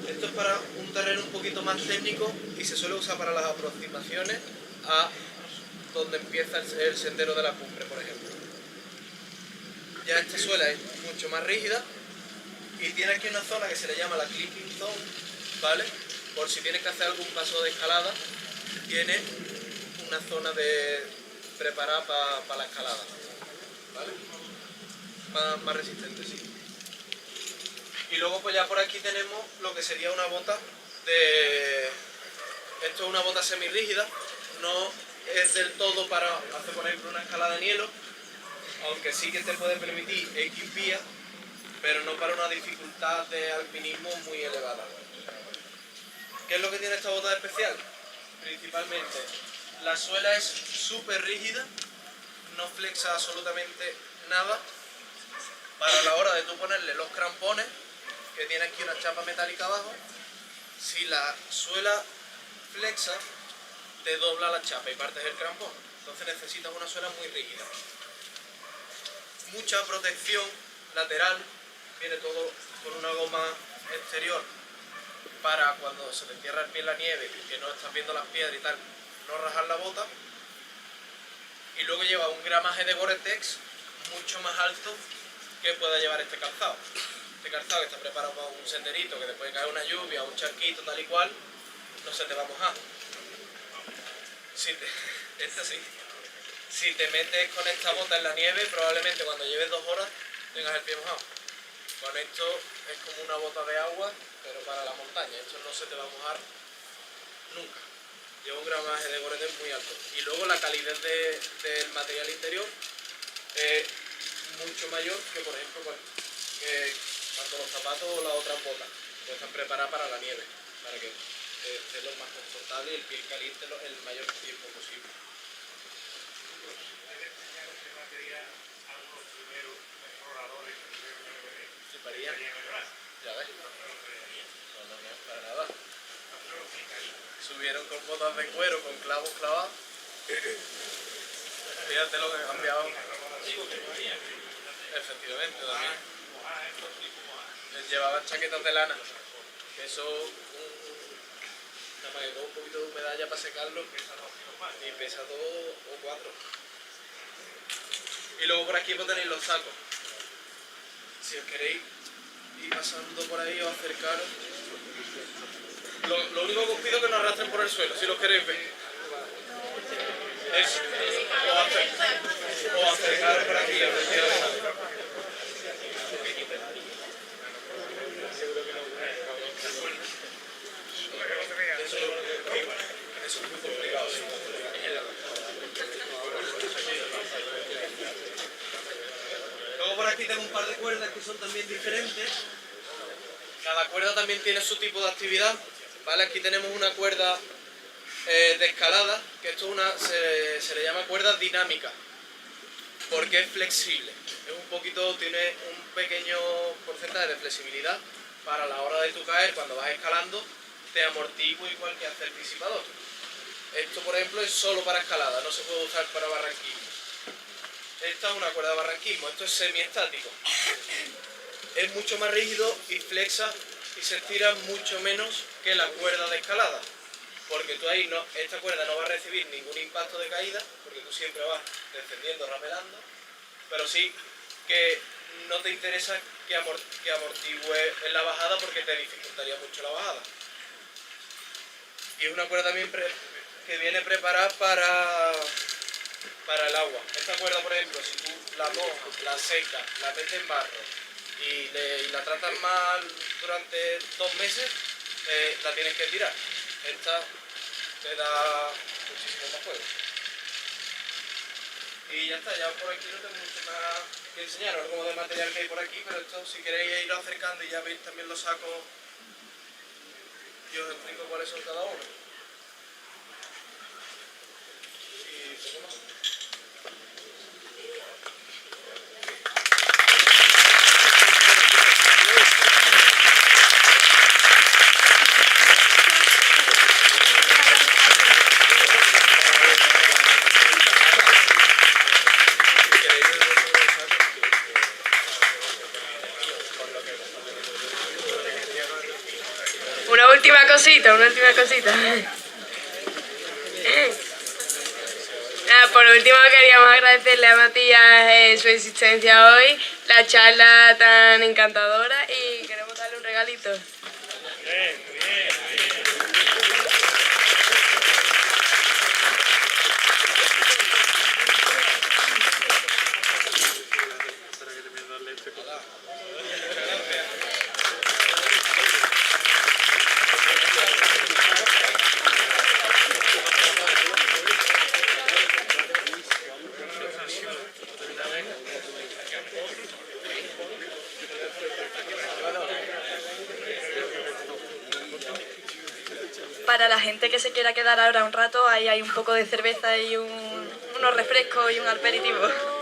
esto es para un terreno un poquito más técnico y se suele usar para las aproximaciones a donde empieza el sendero de la cumbre, por ejemplo. Ya esta suela es mucho más rígida y tiene aquí una zona que se le llama la clipping zone, ¿vale? Por si tienes que hacer algún paso de escalada, tiene una zona preparada para la escalada, ¿vale? Más resistente, sí. Y luego pues ya por aquí tenemos lo que sería una bota de... Esto es una bota semirrígida, no es del todo para hacer por ejemplo una escalada en hielo, aunque sí que te puede permitir X vías, pero no para una dificultad de alpinismo muy elevada. ¿Qué es lo que tiene esta bota de especial? Principalmente, la suela es súper rígida, no flexa absolutamente nada. Para la hora de tú ponerle los crampones, que tiene aquí una chapa metálica abajo, si la suela flexa, te dobla la chapa y partes el crampón. Entonces necesitas una suela muy rígida. Mucha protección lateral, viene todo con una goma exterior para cuando se te entierra el pie en la nieve y que no estás viendo las piedras y tal, no rajar la bota. Y luego lleva un gramaje de Gore-Tex mucho más alto que pueda llevar este calzado. Este calzado que está preparado para un senderito, que después cae una lluvia, un charquito, tal y cual, no se te va a mojar. Si te metes con esta bota en la nieve, probablemente cuando lleves 2 horas tengas el pie mojado. Con esto es como una bota de agua, pero para la montaña. Esto no se te va a mojar nunca. Lleva un gramaje de Gore-Tex muy alto. Y luego la calidad del material interior es mucho mayor que, por ejemplo, tanto los zapatos o las otras botas, que están preparadas para la nieve, para que esté lo más confortable y el pie caliente el mayor tiempo posible. sería a uno de los primeros exploradores Sí, paría. Ya ves. No, para nada. Subieron con botas de cuero, con clavos clavados. Fíjate lo que ha cambiado. Efectivamente, también. Llevaban chaquetas de lana. Que eso, nada más que con un poquito de humedad ya para secarlo. Y pesa 2 o 4. Y luego por aquí pues tenéis los sacos. Si os queréis ir pasando por ahí o acercaros. Lo único que os pido es que no arrastren por el suelo, si los queréis ver. Eso. O acercaros por aquí, efectivamente. Eso es muy complicado, sí. Luego por aquí tengo un par de cuerdas que son también diferentes. Cada cuerda también tiene su tipo de actividad. ¿Vale? Aquí tenemos una cuerda de escalada, que esto se le llama cuerda dinámica, porque es flexible. Tiene un pequeño porcentaje de flexibilidad para la hora de tu caer cuando vas escalando, te amortigua igual que hacer disipador. Esto, por ejemplo, es solo para escalada, no se puede usar para barranquismo. Esta es una cuerda de barranquismo, esto es semiestático. Es mucho más rígido y flexa y se estira mucho menos que la cuerda de escalada. Porque tú ahí esta cuerda no va a recibir ningún impacto de caída, porque tú siempre vas descendiendo, rapelando, pero sí que no te interesa que amortigüe en la bajada porque te dificultaría mucho la bajada. Y es una cuerda también que viene preparada para el agua. Esta cuerda, por ejemplo, si tú la mojas, la secas, la metes en barro y la tratas mal durante 2 meses, la tienes que tirar. Esta te da muchísimo más juego. Y ya está, ya por aquí no tengo mucho más que enseñaros, algo de material que hay por aquí, pero esto si queréis ir acercando y ya veis también los sacos y os explico cuáles son cada uno. Y poco más. Una última cosita. Por último queríamos agradecerle a Matías su existencia hoy, la charla tan encantadora y queremos darle un regalito. Para la gente que se quiera quedar ahora un rato, ahí hay un poco de cerveza y unos refrescos y un aperitivo.